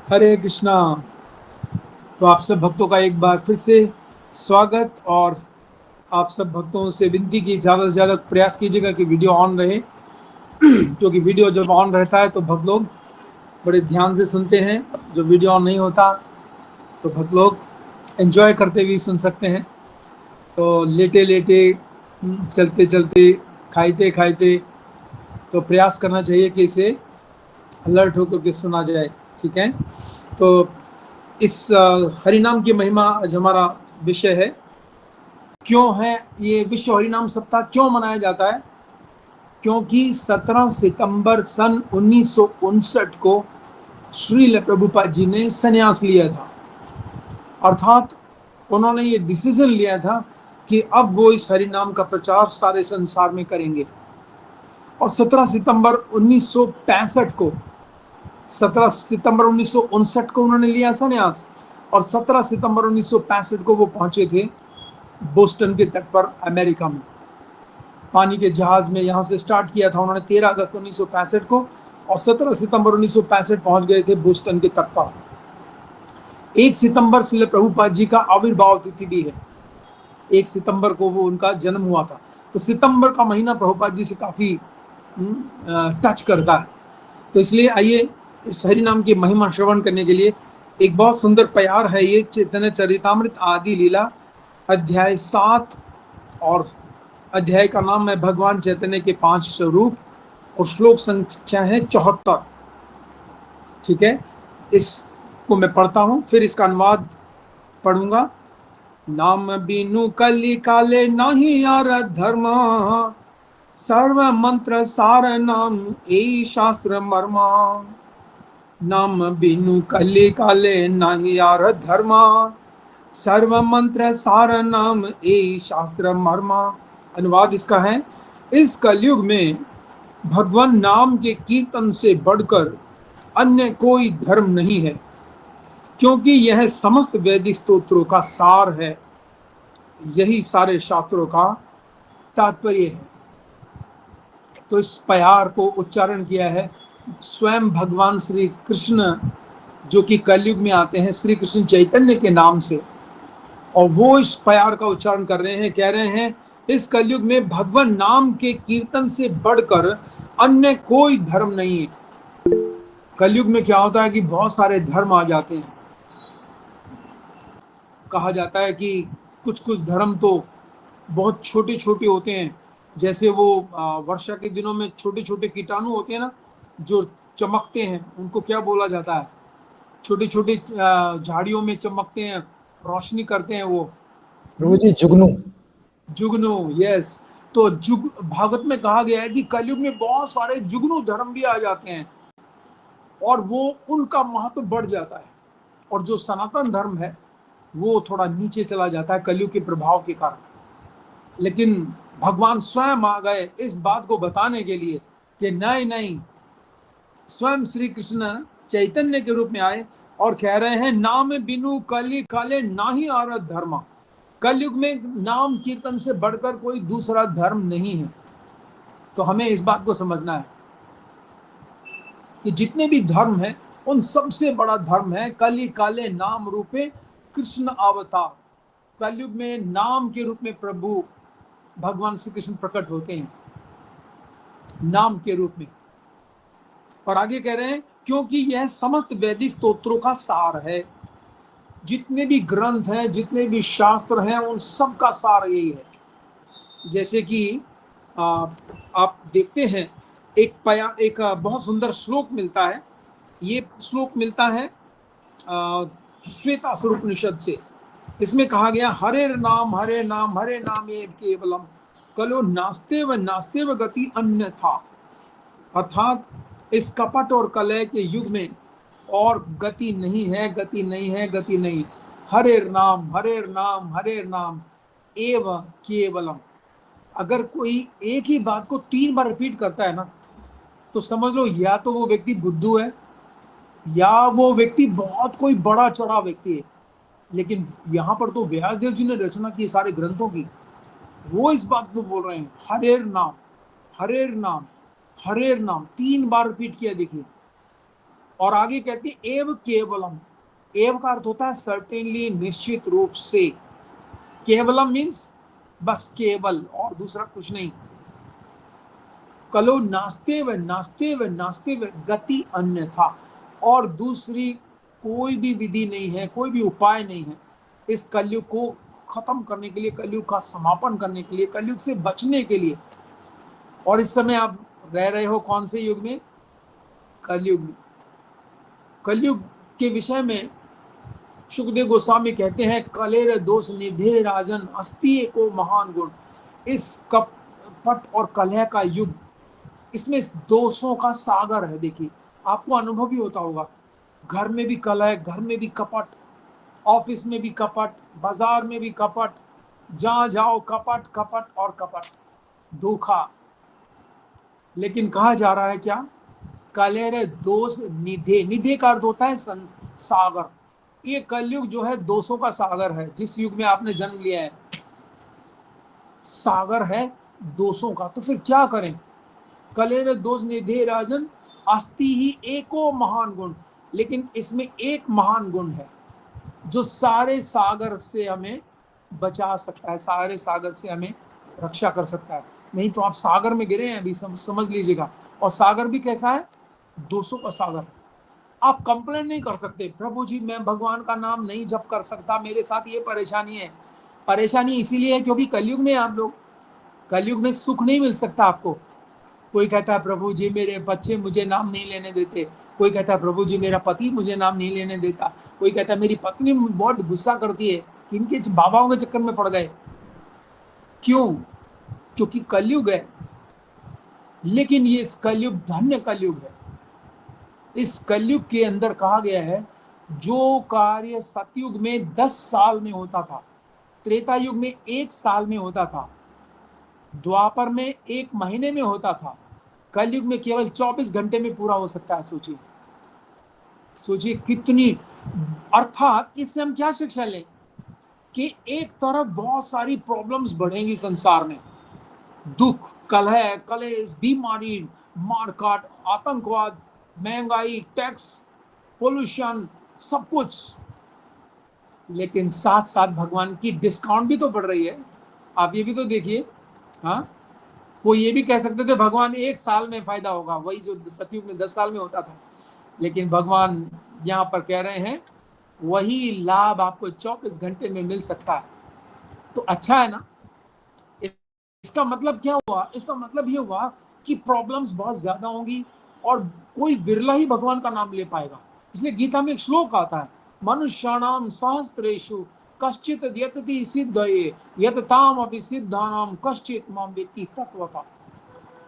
हरे कृष्णा। तो आप सब भक्तों का एक बार फिर से स्वागत। और आप सब भक्तों से विनती की ज़्यादा से ज़्यादा प्रयास कीजिएगा कि वीडियो ऑन रहे, क्योंकि वीडियो जब ऑन रहता है तो भक्त लोग बड़े ध्यान से सुनते हैं। जब वीडियो ऑन नहीं होता तो भक्त लोग एंजॉय करते हुए सुन सकते हैं। तो लेटे लेटे, चलते चलते, खाते खाते, तो प्रयास करना चाहिए कि इसे अलर्ट होकर के सुना जाए। ठीक है। तो इस हरिनाम की महिमा आज हमारा विषय है। क्यों है ये विश्व हरिनाम सप्ताह क्यों मनाया जाता है? क्योंकि 17 सितंबर सन 1959 को श्रील प्रभुपाद जी ने संन्यास लिया था। अर्थात उन्होंने ये डिसीजन लिया था कि अब वो इस हरिनाम का प्रचार सारे संसार में करेंगे। और 17 सितंबर 1965 को 17 सितंबर 1959 को उन्होंने लिया संन्यास, और 17 सितंबर 1965 को वो पहुंचे थे बोस्टन के तट पर, अमेरिका में। पानी के जहाज में यहाँ से स्टार्ट किया था उन्होंने 13 अगस्त 1965 को, और 17 सितंबर 1965 पहुंच गए थे बोस्टन के तट पर। 1 सितंबर श्रील प्रभुपाद जी का आविर्भाव तिथि भी है। 1 सितंबर को वो उनका जन्म हुआ था। तो सितंबर का महीना प्रभुपाद जी से काफी टच करता है। तो इसलिए आइए इस हरिनाम की महिमा श्रवण करने के लिए एक बहुत सुंदर प्यार है। ये चैतन्य चरितामृत आदि लीला अध्याय 7, और अध्याय का नाम है भगवान चैतन्य के 5 स्वरूप, और श्लोक संख्या है 74। ठीक है। इसको मैं पढ़ता हूं, फिर इसका अनुवाद पढ़ूंगा। नाम बिनु कलि काले नाही यार धर्म, सर्व मंत्र सार नाम ए शास्त्र मर्मा। नाम बिनु कलि काले नाही यार धर्मा, सर्व मंत्र सार नाम ए शास्त्र मर्मा। अनुवाद इसका है, इस कलयुग में भगवान नाम के कीर्तन से बढ़कर अन्य कोई धर्म नहीं है, क्योंकि यह समस्त वैदिक स्तोत्रों का सार है। यही सारे शास्त्रों का तात्पर्य है। तो इस प्यार को उच्चारण किया है स्वयं भगवान श्री कृष्ण, जो कि कलयुग में आते हैं श्री कृष्ण चैतन्य के नाम से। और वो इस प्यार का उच्चारण कर रहे हैं, कह रहे हैं इस कलयुग में भगवान नाम के कीर्तन से बढ़कर अन्य कोई धर्म नहीं है। कलयुग में क्या होता है कि बहुत सारे धर्म आ जाते हैं। कहा जाता है कि कुछ कुछ धर्म तो बहुत छोटे छोटे होते हैं। जैसे वो वर्षा के दिनों में छोटे छोटे कीटाणु होते हैं ना, जो चमकते हैं, उनको क्या बोला जाता है? छोटी छोटी झाड़ियों में चमकते हैं, रोशनी करते हैं वो। प्रभु जी जुगनू। जुगनू, यस। तो जुग भागवत में कहा गया है कि कलयुग में बहुत सारे जुगनू धर्म भी आ जाते हैं, और वो उनका महत्व बढ़ जाता है। और जो सनातन धर्म है वो थोड़ा नीचे चला जाता है कलयुग के प्रभाव के कारण। लेकिन भगवान स्वयं आ गए इस बात को बताने के लिए कि नहीं नहीं, स्वयं श्री कृष्ण चैतन्य के रूप में आए और कह रहे हैं नाम बिनु कलि काले नाही आर धर्म। कलयुग में नाम कीर्तन से बढ़कर कोई दूसरा धर्म नहीं है। तो हमें इस बात को समझना है कि जितने भी धर्म हैं उन सबसे बड़ा धर्म है कलि काले नाम रूपे कृष्ण अवतार। कलयुग में नाम के रूप में प्रभु भगवान श्री कृष्ण प्रकट होते हैं, नाम के रूप में। और आगे कह रहे हैं क्योंकि यह समस्त वैदिक स्तोत्रों का सार है। जितने भी ग्रंथ हैं, जितने भी शास्त्र हैं, उन सब का सार यही है। जैसे कि आप देखते हैं एक बहुत सुंदर श्लोक मिलता है। ये श्लोक मिलता है श्वेतासुर उपनिषद से। इसमें कहा गया हरे नाम हरे नाम हरे नाम एव केवलम, कलो नास्ते व गति अन्य था। अर्थात इस कपट और कलह के युग में और गति नहीं है, गति नहीं है, गति नहीं। हरे नाम हरे नाम हरे नाम एव केवलम। अगर कोई एक ही बात को 3 बार रिपीट करता है ना, तो समझ लो या तो वो व्यक्ति बुद्धू है, या वो व्यक्ति बहुत कोई बड़ा चढ़ा व्यक्ति है। लेकिन यहाँ पर तो व्यासदेव जी ने रचना की सारे ग्रंथों की, वो इस बात को बोल रहे हैं हरेर नाम हरेर नाम हरेर नाम 3 बार रिपीट किया। देखिए और आगे कहती है एव केवलम। एव का अर्थ होता है सर्टेनली, निश्चित रूप से। केवलम मीन्स बस केवल, और दूसरा कुछ नहीं। कलो नास्ते व नास्ते व नास्ते व गति अन्य था। और दूसरी कोई भी विधि नहीं है, कोई भी उपाय नहीं है इस कलयुग को खत्म करने के लिए, कलयुग का समापन करने के लिए, कलयुग से बचने के लिए। और इस समय आप रह रहे हो कौन से युग में? कलयुग में। कलयुग के विषय में सुखदेव गोस्वामी कहते हैं, कलेर दोष निधे राजन अस्ति को महान गुण। इस कपट और कलह का युग, इसमें दोषों का सागर है। देखिए, आपको अनुभव भी होता होगा, घर में भी कलह, घर में भी कपट, ऑफिस में भी कपट, बाजार में भी कपट, जहां जाओ कपट कपट और कपट, धोखा। लेकिन कहा जा रहा है क्या? कलेर दोष निधे। निधे का अर्थ होता है सागर। ये कलयुग जो है दोषों का सागर है। जिस युग में आपने जन्म लिया है, सागर है दोषों का। तो फिर क्या करें? कलेर दोष निधे राजन अस्ति ही एको महान गुण। लेकिन इसमें एक महान गुण है जो सारे सागर से हमें बचा सकता है, सारे सागर से हमें रक्षा कर सकता है। नहीं तो आप सागर में गिरे हैं अभी, समझ लीजिएगा। और सागर भी कैसा है? दोषों का सागर। आप कंप्लेन नहीं कर सकते, प्रभु जी मैं भगवान का नाम नहीं जप कर सकता, मेरे साथ ये परेशानी है। परेशानी इसीलिए है क्योंकि कलयुग में आप लोग, कलयुग में सुख नहीं मिल सकता आपको। कोई कहता है प्रभु जी मेरे बच्चे मुझे नाम नहीं लेने देते, कोई कहता है प्रभु जी मेरा पति मुझे नाम नहीं लेने देता, कोई कहता है मेरी पत्नी बहुत गुस्सा करती है, इनके बाबाओं के चक्कर में पड़ गए। क्यों? क्योंकि कलयुग है। लेकिन ये कलयुग धन्य कलयुग है। इस कलयुग के अंदर कहा गया है, जो कार्य सतयुग में 10 साल में होता था, त्रेता युग में 1 साल में होता था, द्वापर में 1 महीने में होता था, कलयुग में केवल 24 घंटे में पूरा हो सकता है। सोचिए, सोचिए कितनी। अर्थात इससे हम क्या शिक्षा लें कि एक तरफ बहुत सारी प्रॉब्लम्स बढ़ेंगी संसार में, दुख, कलह, कलेश, बीमारी, मारकाट, आतंकवाद, महंगाई, टैक्स, पोल्यूशन, सब कुछ। लेकिन साथ साथ भगवान की डिस्काउंट भी तो बढ़ रही है। आप ये भी तो देखिए। हाँ, वो ये भी कह सकते थे भगवान 1 साल में फायदा होगा, वही जो सतयुग में 10 साल में होता था। लेकिन भगवान यहाँ पर कह रहे हैं वही लाभ आपको 24 घंटे में मिल सकता है। तो अच्छा है ना। इसका मतलब क्या हुआ? इसका मतलब ये हुआ कि प्रॉब्लम्स बहुत ज्यादा होंगी और कोई विरला ही भगवान का नाम ले पाएगा। इसलिए गीता में एक श्लोक आता है, मनुष्याणाम सहस्त्रेषु कश्चित यतति सिद्धये यतताम अपि सिद्धानाम कश्चित माम वेत्ति तत्वतः।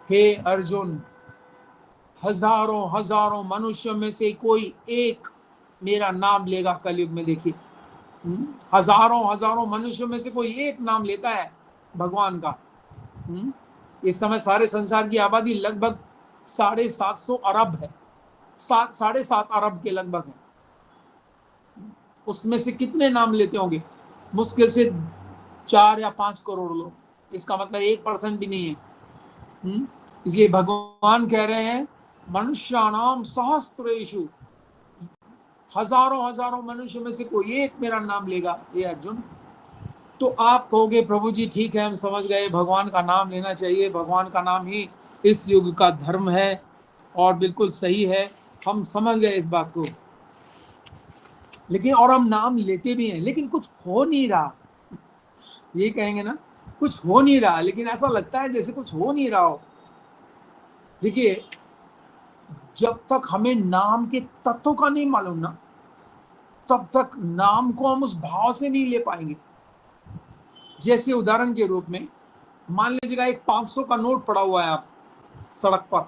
हे अर्जुन, हजारों हजारों मनुष्य में से कोई एक मेरा नाम लेगा कलयुग में। देखिए, हजारों हजारों मनुष्य में से कोई एक नाम लेता है भगवान का। इस समय सारे संसार की आबादी लगभग 750 अरब है, 7.5 अरब के लगभग है। उसमें से कितने नाम लेते होंगे? मुश्किल से 4 या 5 करोड़ लोग। इसका मतलब 1% भी नहीं है। इसलिए भगवान कह रहे हैं मनुष्याणाम सहस्त्रेषु, हजारों हजारों मनुष्य में से कोई एक मेरा नाम लेगा। ये अर्जुन, तो आप कहोगे प्रभु जी ठीक है हम समझ गए, भगवान का नाम लेना चाहिए, भगवान का नाम ही इस युग का धर्म है और बिल्कुल सही है, हम समझ गए इस बात को। लेकिन और हम नाम लेते भी हैं, लेकिन कुछ हो नहीं रहा। ये कहेंगे ना, कुछ हो नहीं रहा, लेकिन ऐसा लगता है जैसे कुछ हो नहीं रहा हो। देखिए, जब तक हमें नाम के तत्व का नहीं मालूम ना, तब तक नाम को हम उस भाव से नहीं ले पाएंगे। जैसे उदाहरण के रूप में मान लीजिएगा एक 500 का नोट पड़ा हुआ है आप सड़क पर,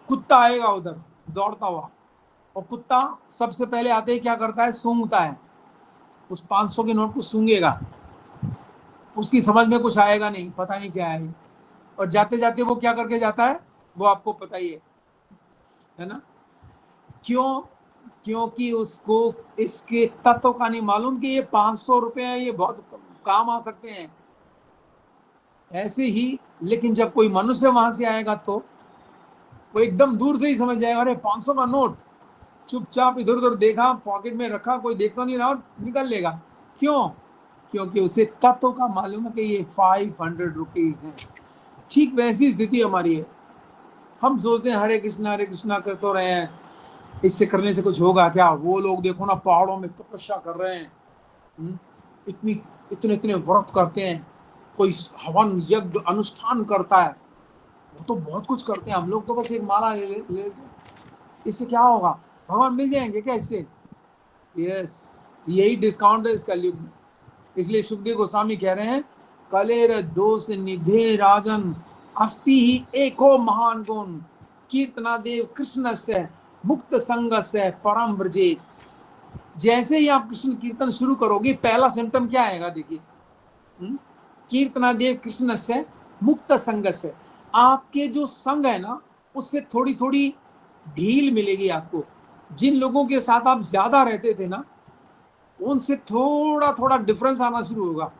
कुत्ता आएगा उधर दौड़ता हुआ, और कुत्ता सबसे पहले आते ही क्या करता है? सूंघता है। उस 500 के नोट को सूंघेगा, उसकी समझ में कुछ आएगा नहीं, पता नहीं क्या है। और जाते जाते वो क्या करके जाता है, वो आपको पता ही है ना। क्यों? क्योंकि उसको इसके तत्व का नहीं मालूम कि ये 500 रुपए है, ये बहुत काम आ सकते हैं। ऐसे ही लेकिन जब कोई मनुष्य वहां से आएगा तो वो एकदम दूर से ही समझ जाएगा, अरे 500 का नोट, चुपचाप इधर उधर देखा, पॉकेट में रखा, कोई देख तो नहीं रहा, और निकल लेगा। क्यों? क्योंकि उसे तत्व का मालूम है कि ये 500 रुपीज है। ठीक वैसी स्थिति हमारी है। हम सोचते हैं हरे कृष्णा कर तो रहे हैं, इससे करने से कुछ होगा क्या? वो लोग देखो ना, पहाड़ों में तपस्या कर रहे हैं, हम्म, इतनी इतने इतने व्रत करते हैं, कोई हवन यज्ञ अनुष्ठान करता है, वो तो बहुत कुछ करते हैं। हम लोग तो बस एक माला ले लेते हैं, इससे क्या होगा? भगवान मिल जाएंगे क्या इससे? यस, यही डिस्काउंट है इस कलयुग में। इसलिए सुखदेव गोस्वामी कह रहे हैं, कलेर दोष निधे राजन अस्ति ही एको महान गुण कीर्तनादेव कृष्ण से मुक्त संग से परम ब्रजेत। जैसे ही आप कृष्ण कीर्तन शुरू करोगे, पहला सिम्टम क्या आएगा? देखिए, कीर्तनादेव कृष्ण से मुक्त संग से, आपके जो संग है ना, उससे थोड़ी थोड़ी ढील मिलेगी आपको। जिन लोगों के साथ आप ज्यादा रहते थे ना, उनसे थोड़ा थोड़ा डिफरेंस आना शुरू होगा।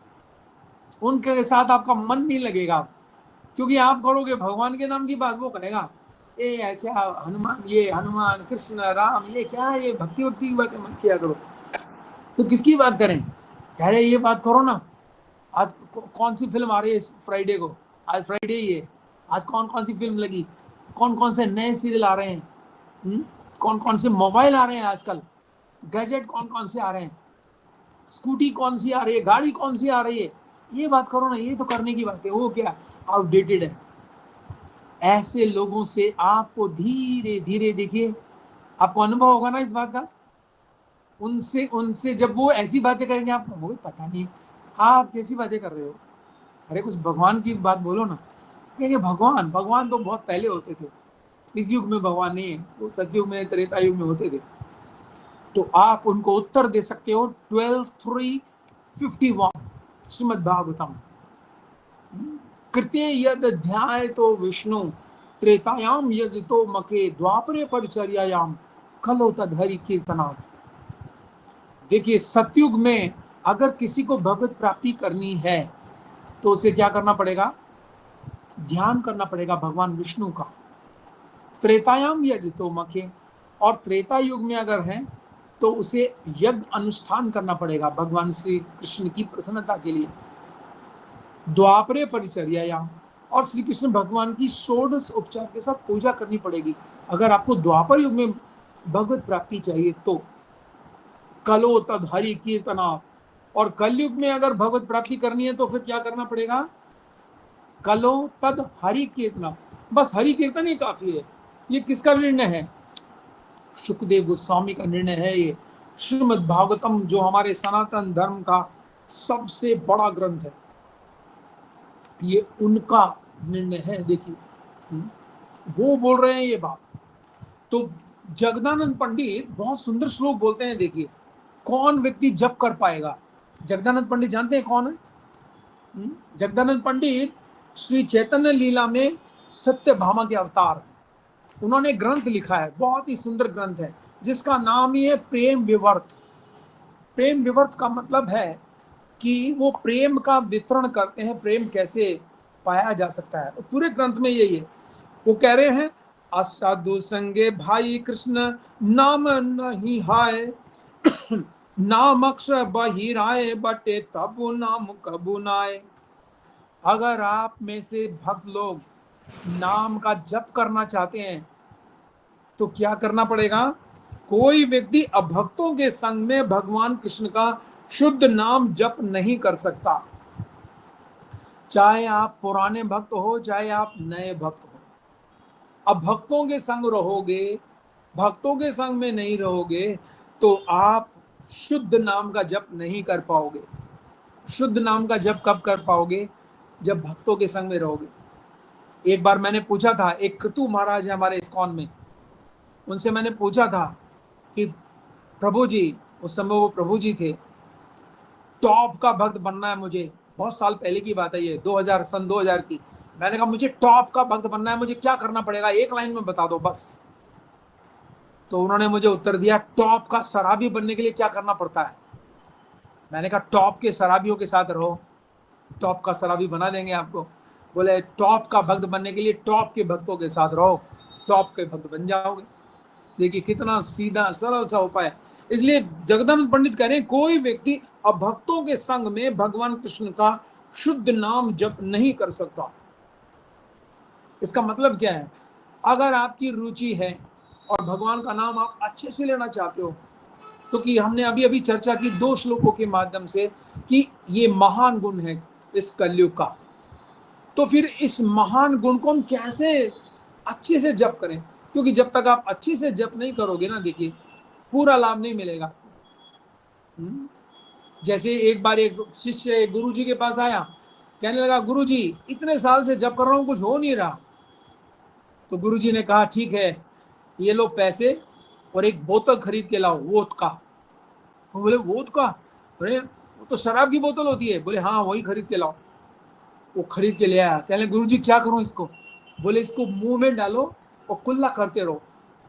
उनके साथ आपका मन नहीं लगेगा, क्योंकि आप करोगे भगवान के नाम की बात, वो कहेगा ये क्या हनुमान, ये हनुमान कृष्ण राम, ये क्या है, ये भक्ति भक्ति की बातें मत किया करो। तो किसकी बात करें? कह रहे ये बात करो ना, आज कौन सी फिल्म आ रही है इस फ्राइडे को? आज फ्राइडे ही है, आज कौन कौन सी फिल्म लगी, कौन कौन से नए सीरियल आ रहे हैं, कौन कौन से मोबाइल आ रहे हैं आजकल, गैजेट कौन कौन से आ रहे हैं, स्कूटी कौन सी आ रही है, गाड़ी कौन सी आ रही है, ये बात करो ना। ये तो करने की बात है, वो क्या आउटडेटेड है। ऐसे लोगों से आपको धीरे धीरे, देखिए आपको अनुभव होगा ना इस बात का, उनसे उनसे जब वो ऐसी बातें करेंगे, आप कहोगे पता नहीं आप कैसी बातें कर रहे हो, अरे कुछ भगवान की बात बोलो ना। कहेंगे भगवान भगवान तो बहुत पहले होते थे, इस युग में भगवान नहीं है, वो सतयुग में त्रेता युग में होते थे। तो आप उनको उत्तर दे सकते हो 12:351 श्रीमद् भागवतम, कृत्य यद ध्याय तो विष्णु त्रेतायाम यजतो मके द्वापरे परिचर्यायाम खलो तद हरि कीर्तनात्। देखिए, सतयुग में अगर किसी को भगवत प्राप्ति करनी है तो उसे क्या करना पड़ेगा? ध्यान करना पड़ेगा भगवान विष्णु का। त्रेतायाम यजतो मखे, और त्रेता युग में अगर है तो उसे यज्ञ अनुष्ठान करना पड़ेगा भगवान श्री कृष्ण की प्रसन्नता के लिए। द्वापरे परिचर्यायाम, और श्री कृष्ण भगवान की षोडश उपचार के साथ पूजा करनी पड़ेगी अगर आपको द्वापर युग में भगवत प्राप्ति चाहिए तो। कलो तद हरि कीर्तना, और कलयुग में अगर भगवत प्राप्ति करनी है तो फिर क्या करना पड़ेगा? कलो तद हरि कीर्तना, बस हरि कीर्तन ही काफी है। ये किसका निर्णय है? सुखदेव गोस्वामी का निर्णय है। ये श्रीमद् भागवतम जो हमारे सनातन धर्म का सबसे बड़ा ग्रंथ है, ये उनका निर्णय है। देखिए, वो बोल रहे हैं ये बात। तो जगदानंद पंडित बहुत सुंदर श्लोक बोलते हैं। देखिए, कौन व्यक्ति जप कर पाएगा? जगदानंद पंडित जानते हैं कौन है? जगदानंद पंडित श्री चैतन्य लीला में सत्यभामा के अवतार। उन्होंने ग्रंथ लिखा है, बहुत ही सुंदर ग्रंथ है, जिसका नाम ही है प्रेम विवर्त। प्रेम विवर्त का मतलब है कि वो प्रेम का वितरण करते हैं, प्रेम कैसे पाया जा सकता है। तो पूरे ग्रंथ में यही है। वो कह रहे हैं, असाधु संगे भाई कृष्ण नाम नहीं हाय, नाम अक्षर बहिराए बटे तबु नाम कबू नाय। अगर आप में से भक्त लोग नाम का जप करना चाहते हैं तो क्या करना पड़ेगा? कोई व्यक्ति अभक्तों के संग में भगवान कृष्ण का शुद्ध नाम जप नहीं कर सकता। चाहे आप पुराने भक्त हो, चाहे आप नए भक्त हो। अब भक्तों के संग रहोगे, भक्तों के संग में नहीं रहोगे तो आप शुद्ध नाम का जप नहीं कर पाओगे। शुद्ध नाम का जप कब कर पाओगे? जब भक्तों के संग में रहोगे। एक बार मैंने पूछा था, एक कृतु महाराज है हमारे इस्कॉन में, उनसे मैंने पूछा था कि प्रभु जी, उस समय वो प्रभु जी थे, टॉप का भक्त बनना है मुझे। बहुत साल पहले की बात है ये, 2000 की। मैंने कहा मुझे टॉप का भक्त बनना है, मुझे क्या करना पड़ेगा? एक लाइन में बता दो बस। तो उन्होंने मुझे उत्तर दिया, टॉप का शराबी बनने के लिए क्या करना पड़ता है? मैंने कहा टॉप के शराबियों के साथ रहो, टॉप का शराबी बना देंगे आपको। बोले टॉप का भक्त बनने के लिए टॉप के भक्तों के साथ रहो, टॉप के भक्त बन जाओगे। देखिए कितना सीधा सरल सा उपाय है। इसलिए जगदानंद पंडित कह रहे हैं कोई व्यक्ति अभक्तों के संग में भगवान कृष्ण का शुद्ध नाम जप नहीं कर सकता। इसका मतलब क्या है? अगर आपकी रुचि है और भगवान का नाम आप अच्छे से लेना चाहते हो, क्योंकि हमने अभी अभी चर्चा की 2 श्लोकों के माध्यम से कि ये महान गुण है इस कलयुग का, तो फिर इस महान गुण को हम कैसे अच्छे से जप करें? क्योंकि जब तक आप अच्छे से जप नहीं करोगे ना, देखिए पूरा लाभ नहीं मिलेगा। जैसे एक बार एक शिष्य गुरु जी के पास आया, कहने लगा गुरु जी इतने साल से जप कर रहा हूं, कुछ हो नहीं रहा। तो गुरु जी ने कहा ठीक है, ये लो पैसे और एक बोतल खरीद के लाओ वोदका। वो बोले वोदका? अरे वो तो शराब की बोतल होती है। बोले हाँ वही खरीद के लाओ। वो खरीद के ले आया। कहने गुरु जी क्या करूं इसको? बोले इसको मुंह में डालो और कुल्ला करते रहो,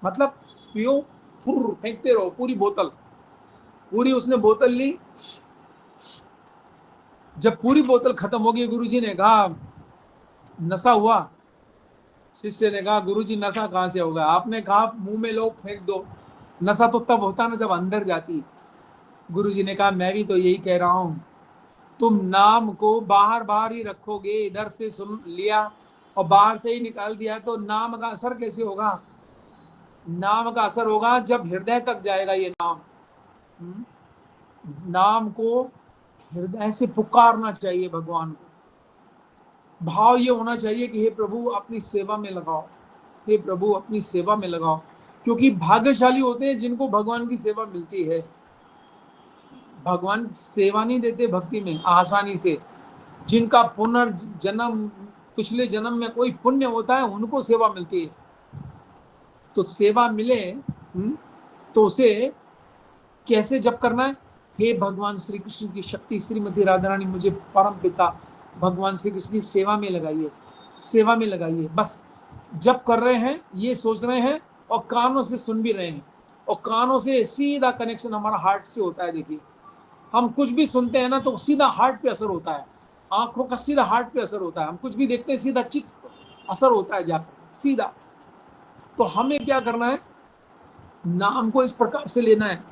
मतलब पियो, फुर फेंकते रहो पूरी बोतल। पूरी उसने बोतल ली। जब पूरी बोतल खत्म हो गई, गुरुजी ने कहा नशा हुआ? शिष्य ने कहा गुरुजी नशा कहां से होगा, आपने कहा मुंह में लो फेंक दो। नशा तो तब होता ना जब अंदर जाती। गुरुजी ने कहा मैं भी तो यही कह रहा हूं, तुम नाम को बाहर बाहर ही रखोगे, इधर से सुन लिया और बाहर से ही निकाल दिया, तो नाम का असर कैसे होगा? नाम का असर होगा जब हृदय तक जाएगा ये नाम। नाम को हृदय से पुकारना चाहिए भगवान को। भाव ये होना चाहिए कि हे प्रभु अपनी सेवा में लगाओ, हे प्रभु अपनी सेवा में लगाओ। क्योंकि भाग्यशाली होते हैं जिनको भगवान की सेवा मिलती है। भगवान सेवा नहीं देते भक्ति में आसानी से। जिनका पुनर्जन्म, पिछले जन्म में कोई पुण्य होता है, उनको सेवा मिलती है। तो सेवा मिले तो उसे कैसे जप करना है? हे भगवान श्री कृष्ण की शक्ति श्रीमती राधा रानी मुझे परम पिता भगवान श्री कृष्ण की सेवा में लगाइए, सेवा में लगाइए। बस जप कर रहे हैं ये सोच रहे हैं और कानों से सुन भी रहे हैं, और कानों से सीधा कनेक्शन हमारा हार्ट से होता है। देखिए हम कुछ भी सुनते हैं ना तो सीधा हार्ट पे असर होता है, आंखों का सीधा हार्ट पे असर होता है। हम कुछ भी देखते हैं सीधा चित्त असर होता है जाकर सीधा। तो हमें क्या करना है? नाम को इस प्रकार से लेना है।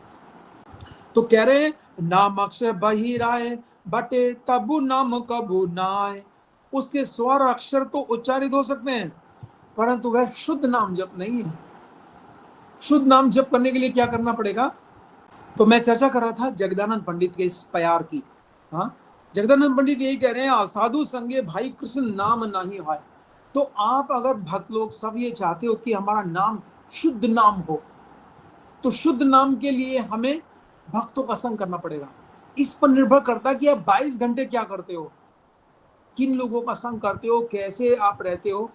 तो कह रहे हैं नाम अक्षर बहिराए बटे तबु नाम कबू नाय। उसके स्वर अक्षर तो उच्चारित हो सकते हैं, परंतु वह शुद्ध नाम जप नहीं है। शुद्ध नाम जप करने के लिए क्या करना पड़ेगा? तो मैं चर्चा कर रहा था जगदानंद पंडित के इस प्यार की। हाँ, जगदानंद पंडित यही कह रहे हैं असाधु संगे भाई कृष्ण नाम नहीं है। तो आप अगर भक्त लोग सब ये चाहते हो कि हमारा नाम शुद्ध नाम हो, तो शुद्ध नाम के लिए हमें भक्तों का संग करना पड़ेगा। इस पर निर्भर करता है कि आप 22 घंटे क्या करते हो, किन लोगों का संग करते हो, कैसे आप रहते हो,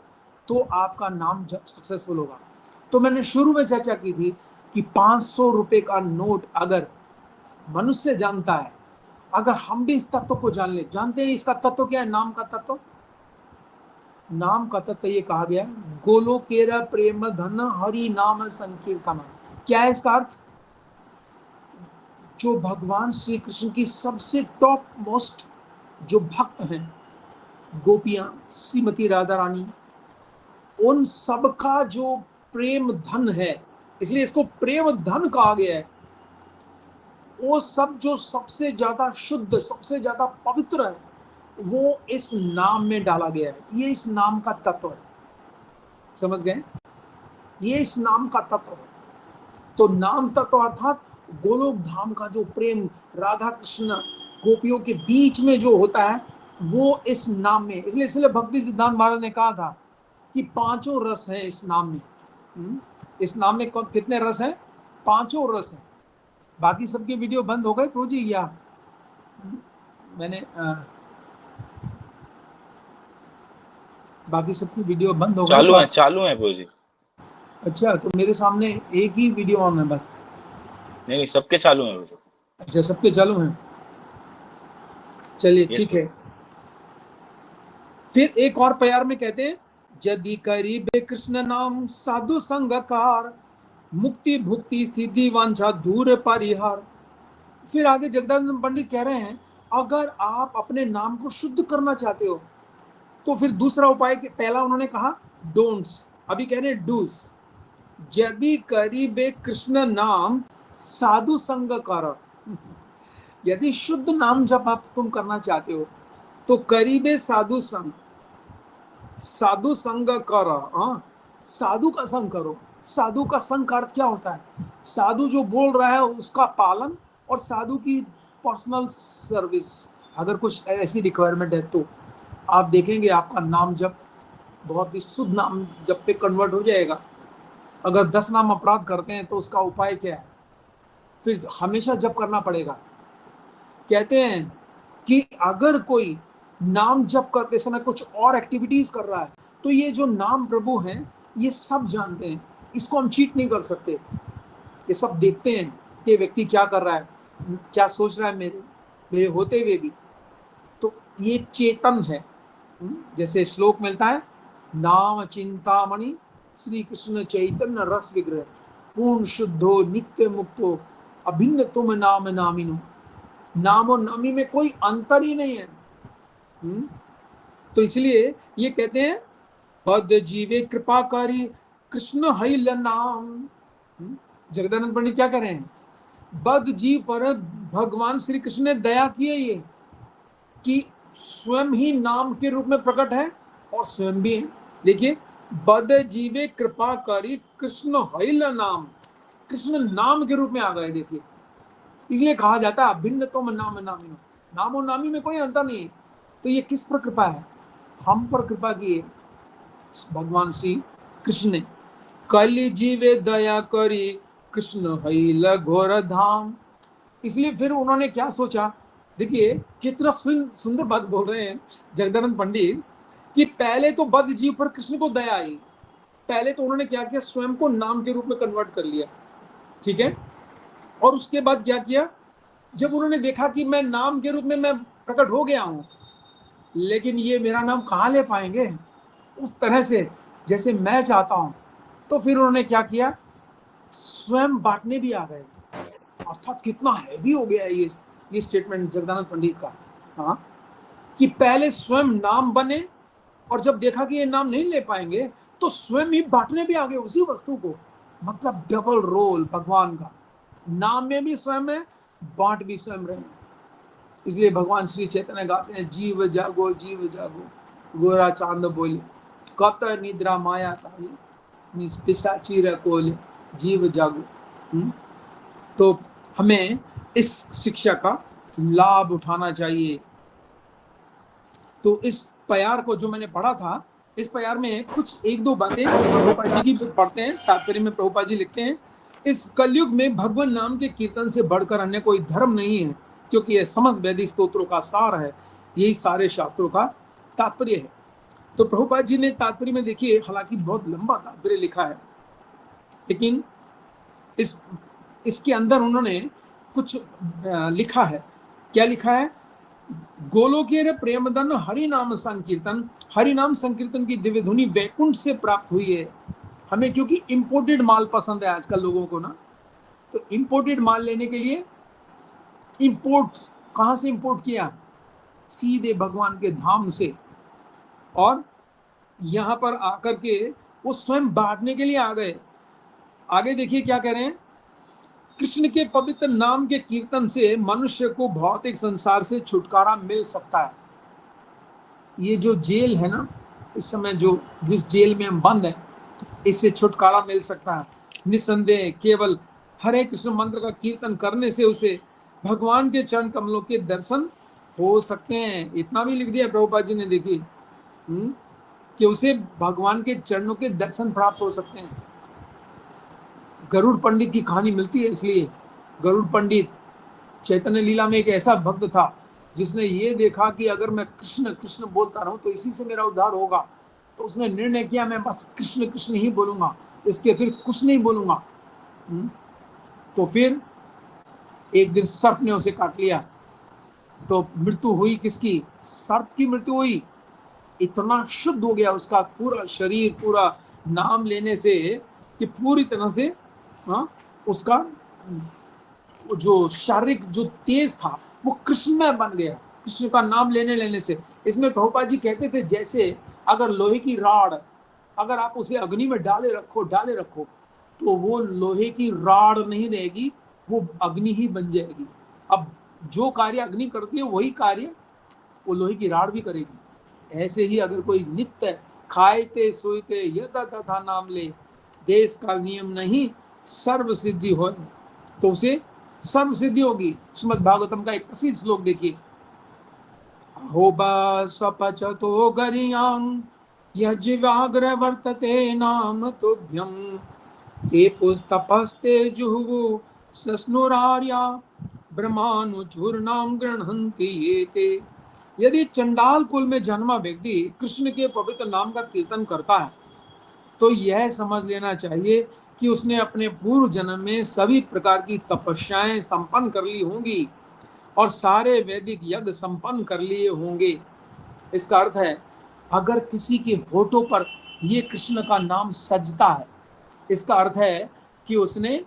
तो आपका नाम सक्सेसफुल होगा। तो मैंने शुरू में चर्चा की थी कि 500 रुपए का नोट अगर मनुष्य जानता है, अगर हम भी इस तत्व को जान ले, जानते हैं इसका तत्व क्या है? नाम का तत्व, नाम का तत्व ये कहा गया गोलोकेरा प्रेम धन हरि नाम संकीर्तन। क्या है इसका अर्थ? जो भगवान श्री कृष्ण की सबसे टॉप मोस्ट जो भक्त हैं, गोपियां, श्रीमती राधा रानी, उन सबका जो प्रेम धन है, इसलिए इसको प्रेम धन कहा गया है। वो सब जो सबसे ज्यादा शुद्ध, सबसे ज्यादा पवित्र है, वो इस नाम में डाला गया है। ये इस नाम का तत्व है, समझ गए? ये इस नाम का तत्व है। तो नाम तत्व अर्थात गोलोक धाम का जो प्रेम राधा कृष्ण गोपियों के बीच में जो होता है, वो इस नाम में। इसलिए भक्ति सिद्धांत महाराज ने कहा था कि 5 रस हैं इस नाम में। इस नाम में कितने रस हैं? 5 रस हैं। बाकी सबके वीडियो बंद हो गए प्रभु जी, या मैंने बाकी सबकी वीडियो बंद हो गई? चालू है प्रभु जी। अच्छा, तो मेरे सामने एक ही वीडियो ऑन है बस? नहीं, सबके चालू हैं। अच्छा, सबके चालू हैं, चलिए ठीक है। फिर एक और प्यार में कहते हैं यदि करीबे कृष्ण नाम साधु संगकार मुक्ति भुक्ति सिद्धि वांछा दूर परिहार। फिर आगे जगदानंद पंडित कह रहे हैं अगर आप अपने नाम को शुद्ध करना चाहते हो तो फिर दूसरा उपाय, पहला उन्होंने कहा डोंट्स, अभी कह रहे हैं डूज। यदि करीबे कृष्ण नाम साधु संग कर, यदि शुद्ध नाम जब आप तुम करना चाहते हो तो करीबे साधु संग, साधु संग कर, हाँ, साधु का संग करो। साधु का संग का अर्थ क्या होता है? साधु जो बोल रहा है उसका पालन, और साधु की पर्सनल सर्विस। अगर कुछ ऐसी रिक्वायरमेंट है तो आप देखेंगे आपका नाम जब बहुत ही शुद्ध नाम जब पे कन्वर्ट हो जाएगा। अगर 10 नाम अपराध करते हैं तो उसका उपाय क्या है? फिर हमेशा जप करना पड़ेगा। कहते हैं कि अगर कोई नाम जप करते समय कुछ और एक्टिविटीज कर रहा है तो ये जो नाम प्रभु हैं ये सब जानते हैं, इसको हम चीट नहीं कर सकते। ये सब देखते हैं कि व्यक्ति क्या कर रहा है, क्या सोच रहा है मेरे मेरे होते हुए भी। तो ये चेतन है। जैसे श्लोक मिलता है, नाम चिंतामणि श्री कृष्ण चैतन्य रस विग्रह पूर्ण शुद्धो नित्य मुक्तो अभिन्न तुम नाम नामिनो। नाम और नामी में कोई अंतर ही नहीं है। तो इसलिए ये कहते हैं पद जीवे कृपाकारी कृष्ण हैल नाम। जगदानंद पंडित क्या कह रहे हैं? बद जीव पर भगवान श्री कृष्ण ने दया की है, ये कि स्वयं ही नाम के रूप में प्रकट है और स्वयं भी है। देखिए, बद जीवे कृपाकारी कृष्ण हैल नाम, कृष्ण नाम के रूप में आ गए। देखिए, इसलिए कहा जाता है अभिन्न तुम नाम नामिनो, नाम और नामी में कोई अंतर नहीं है। तो ये किस पर कृपा है? हम पर कृपा की है भगवान श्री कृष्ण ने। कलि जीवे दया करी कृष्ण हैल घोर धाम। इसलिए फिर उन्होंने क्या सोचा? देखिए कितना सुंदर बात बोल रहे हैं जगदानंद पंडित, कि पहले तो बद्ध जीव पर कृष्ण को दया आई। पहले तो उन्होंने क्या किया? स्वयं को नाम के रूप में कन्वर्ट कर लिया, ठीक है। और उसके बाद क्या किया? जब उन्होंने देखा कि मैं नाम के रूप में मैं प्रकट हो गया हूं, लेकिन ये मेरा नाम कहाँ ले पाएंगे उस तरह से जैसे मैं चाहता हूं, तो फिर उन्होंने क्या किया? स्वयं बांटने भी आ गए। अर्थात कितना हैवी हो गया है ये स्टेटमेंट जगदानंद पंडित का, हाँ, कि पहले स्वयं नाम बने और जब देखा कि ये नाम नहीं ले पाएंगे तो स्वयं ही बांटने भी आ गए उसी वस्तु को। मतलब डबल रोल भगवान का, नाम में भी स्वयं है, बांट भी स्वयं रहे। इसलिए भगवान श्री चैतन्य गाते हैं, जीव जागो गोरा चांद बोले कत निद्रा माया चाले निष्पिशाची रकोले जीव जागो। तो हमें इस शिक्षा का लाभ उठाना चाहिए। तो इस प्यार को जो मैंने पढ़ा था, इस प्यार में कुछ एक दो बातें प्रभुपाद जी की पढ़ते हैं। तात्पर्य में प्रभुपाद जी लिखते हैं, इस कलयुग में भगवान नाम के कीर्तन से बढ़कर अन्य कोई धर्म नहीं है, क्योंकि यह समस्त वैदिक स्तोत्रों का सार है, यही सारे शास्त्रों का तात्पर्य है। तो प्रभुपाद जी ने तात्पर्य में देखिए, हालांकि बहुत लंबा तात्पर्य लिखा है, लेकिन इसके अंदर उन्होंने कुछ लिखा है। क्या लिखा है? गोलोकीय प्रेमधन हरि नाम संकीर्तन, हरि नाम संकीर्तन की दिव्य धुनी वैकुंठ से प्राप्त हुई है हमें। क्योंकि इंपोर्टेड माल पसंद है आजकल लोगों को ना, तो इंपोर्टेड माल लेने के लिए इंपोर्ट, कहां से इंपोर्ट किया? सीधे भगवान के धाम से। और यहां पर आकर के वो स्वयं बांटने के लिए आ गए। आगे देखिए क्या कह रहे हैं, कृष्ण के पवित्र नाम के कीर्तन से मनुष्य को भौतिक संसार से छुटकारा मिल सकता है। ये जो जेल है ना, इस समय जो जिस जेल में हम बंद हैं, इससे छुटकारा मिल सकता है निसंदेह। केवल हरे कृष्ण मंत्र का कीर्तन करने से उसे भगवान के चरण कमलों के दर्शन हो सकते हैं। इतना भी लिख दिया प्रभुपाद जी ने, देखिए कि उसे भगवान के चरणों के दर्शन प्राप्त हो सकते हैं। गरुड़ पंडित की कहानी मिलती है, इसलिए गरुड़ पंडित चैतन्य लीला में एक ऐसा भक्त था जिसने ये देखा कि अगर मैं कृष्ण कृष्ण बोलता रहूं तो इसी से मेरा उद्धार होगा। तो उसने निर्णय किया, मैं बस कृष्ण कृष्ण ही बोलूंगा, इसके अतिरिक्त कुछ नहीं बोलूंगा। तो फिर एक दिन सर्प ने उसे काट लिया। तो मृत्यु हुई किसकी? सर्प की मृत्यु हुई। इतना शुद्ध हो गया उसका पूरा शरीर, पूरा नाम लेने से, कि पूरी तरह से उसका जो शारीरिक जो तेज था वो कृष्णमय बन गया, कृष्ण का नाम लेने से। इसमें प्रभुपाद जी कहते थे, जैसे अगर लोहे की राड अगर आप उसे अग्नि में डाले रखो तो वो लोहे की राड नहीं रहेगी, वो अग्नि ही बन जाएगी। अब जो कार्य अग्नि करती है वही कार्य वो लोहे की राड भी करेगी। ऐसे ही अगर कोई नित्य खाएते सोते यथा तथा नाम ले, देश का नियम नहीं सर्व सिद्धि हो, तो उसे सर्व सिद्धि होगी। श्रीमद् भागवतम का एक प्रसिद्ध श्लोक देखिए, होबा स्वपचतो गरियां यज्वाग्र वर्तते नाम तुभ्यं, ते पुस्तपस्ते जुहुवु सस्नुरार्या ब्रह्मानुचूर्णाम गृह्णन्ति ये ते। यदि चंडाल कुल में जन्मा व्यक्ति कृष्ण के पवित्र नाम का कीर्तन करता है तो यह समझ लेना चाहिए कि उसने अपने पूर्व जन्म में सभी प्रकार की तपस्याएं संपन्न कर ली होंगी और सारे वैदिक यज्ञ संपन्न कर लिए होंगे। इसका अर्थ है, अगर किसी के होठों पर ये कृष्ण का नाम सजता है, इसका अर्थ है कि उसने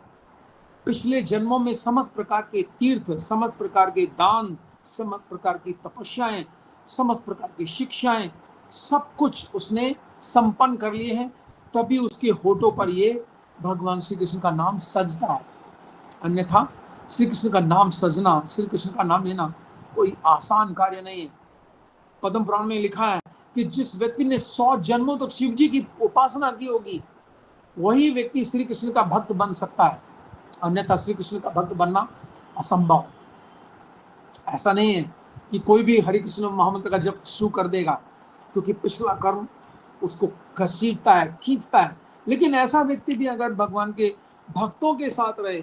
पिछले जन्मों में समस्त प्रकार के तीर्थ, समस्त प्रकार के दान, समस्त प्रकार की तपस्याएं, समस्त प्रकार की शिक्षाएं, सब कुछ उसने संपन्न कर लिए हैं, तभी उसके होठों पर ये भगवान श्री कृष्ण का नाम सजता है। अन्यथा श्री कृष्ण का नाम सजना, श्री कृष्ण का नाम लेना कोई आसान कार्य नहीं है। पद्म पुराण में लिखा है कि जिस व्यक्ति ने 100 जन्मों तक शिव जी की उपासना की होगी वही व्यक्ति श्री कृष्ण का भक्त बन सकता है, अन्यथा श्री कृष्ण का भक्त बनना असंभव। ऐसा नहीं है कि कोई भी हरि कृष्ण महामंत्र का जप शुरू कर देगा, क्योंकि पिछला कर्म उसको घसीटता है, खींचता है। लेकिन ऐसा व्यक्ति भी अगर भगवान के भक्तों के साथ रहे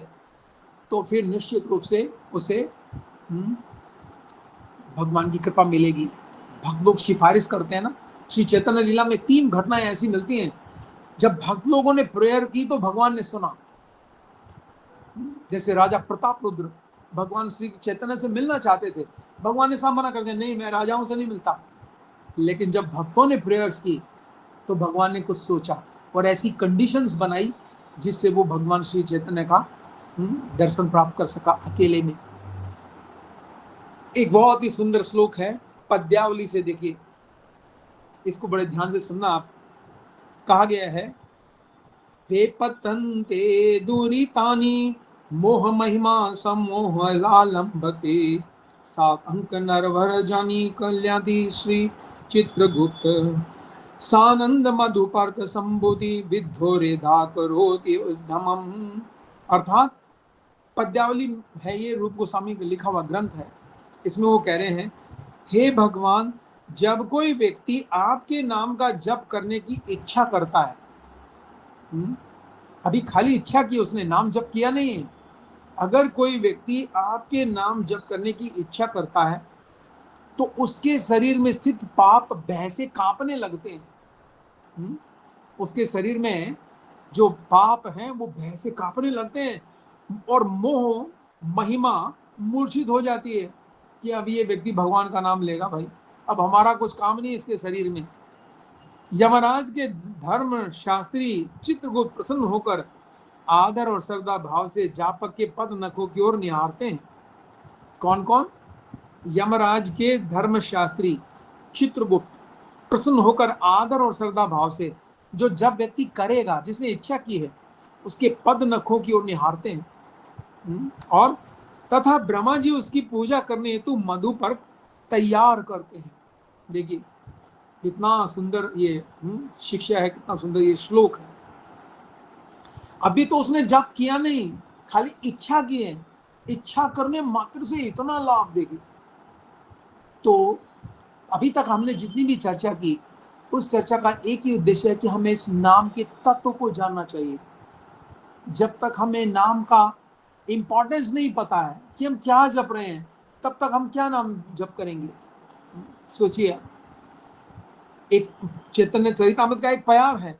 तो फिर निश्चित रूप से उसे भगवान की कृपा मिलेगी। भक्त लोग सिफारिश करते हैं ना, श्री चैतन्य लीला में 3 घटनाएं ऐसी मिलती हैं जब भक्त लोगों ने प्रेयर की तो भगवान ने सुना। जैसे राजा प्रताप रुद्र भगवान श्री चैतन्य से मिलना चाहते थे, भगवान ने सामना कर दिया, नहीं मैं राजाओं से नहीं मिलता। लेकिन जब भक्तों ने प्रेयर्स की तो भगवान ने कुछ सोचा और ऐसी कंडीशंस बनाई जिससे वो भगवान श्री चैतन्य का दर्शन प्राप्त कर सका अकेले में। एक बहुत ही सुंदर श्लोक है पद्यावली से, देखिए इसको बड़े ध्यान से सुनना आप। कहा गया है, वे पतन्ते दुरितानि मोह महिमा सम्मोह लालंबते, सात अंक नरवर जानी कल्याति श्री चित्रगुप्त, सानंद मधुपर्क संबोधि विद्धोरे धा करोति उद्धमम। अर्थात पद्यावली है, ये रूप गोस्वामी का लिखा हुआ ग्रंथ है। इसमें वो कह रहे हैं, हे भगवान, जब कोई व्यक्ति आपके नाम का जप करने की इच्छा करता है, अभी खाली इच्छा की, उसने नाम जप किया नहीं है, अगर कोई व्यक्ति आपके नाम जप करने की इच्छा करता है तो उसके शरीर में स्थित पाप भय से कांपने लगते हैं। उसके शरीर में जो पाप हैं वो भय से कांपने लगते हैं और मोह महिमा मूर्छित हो जाती है कि अब ये व्यक्ति भगवान का नाम लेगा, भाई अब हमारा कुछ काम नहीं इसके शरीर में। यमराज के धर्म शास्त्री चित्रगुप्त प्रसन्न होकर आदर और श्रद्धा भाव से जापक के पद नखों की ओर निहारते हैं। कौन कौन? यमराज के धर्म शास्त्री चित्रगुप्त प्रसन्न होकर आदर और श्रद्धा भाव से, जो जब व्यक्ति करेगा, जिसने इच्छा की है, उसके पद नखों की ओर निहारते हैं। और तथा ब्रह्मा जी उसकी पूजा करने हेतु मधुपर्क तैयार करते हैं। देखिए कितना सुंदर ये शिक्षा है, कितना सुंदर ये श्लोक है। अभी तो उसने जप किया नहीं, खाली इच्छा की है, इच्छा करने मात्र से इतना लाभ देगी। तो अभी तक हमने जितनी भी चर्चा की, उस चर्चा का एक ही उद्देश्य है कि हमें इस नाम के तत्व को जानना चाहिए। जब तक हमें नाम का इंपॉर्टेंस नहीं पता है कि हम क्या जप रहे हैं, तब तक हम क्या नाम जप करेंगे। सोचिए, एक चैतन्य चरितामृत का एक प्यार है,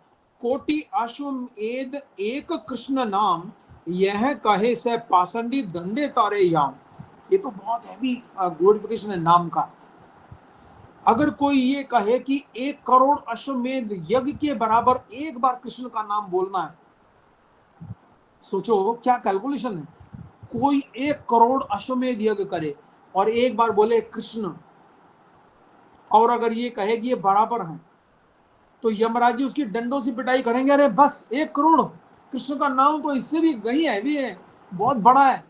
कोटि अश्वमेध एक कृष्ण नाम, यह कहे से पासंडी दंडे तारे याम। ये तो बहुत हैवी ग्लोरिफिकेशन है नाम का। अगर कोई ये कहे कि 1 करोड़ अश्वमेध यज्ञ के बराबर एक बार कृष्ण का नाम बोलना है, सोचो क्या कैलकुलेशन है। कोई 1 करोड़ अश्वमेध यज्ञ करे और एक बार बोले कृष्ण, और अगर ये कहे कि ये बराबर हैं, तो यमराज जी उसकी डंडों से पिटाई करेंगे। अरे बस 1 करोड़, कृष्ण का नाम तो इससे भी कहीं हैवी है, बहुत बड़ा है,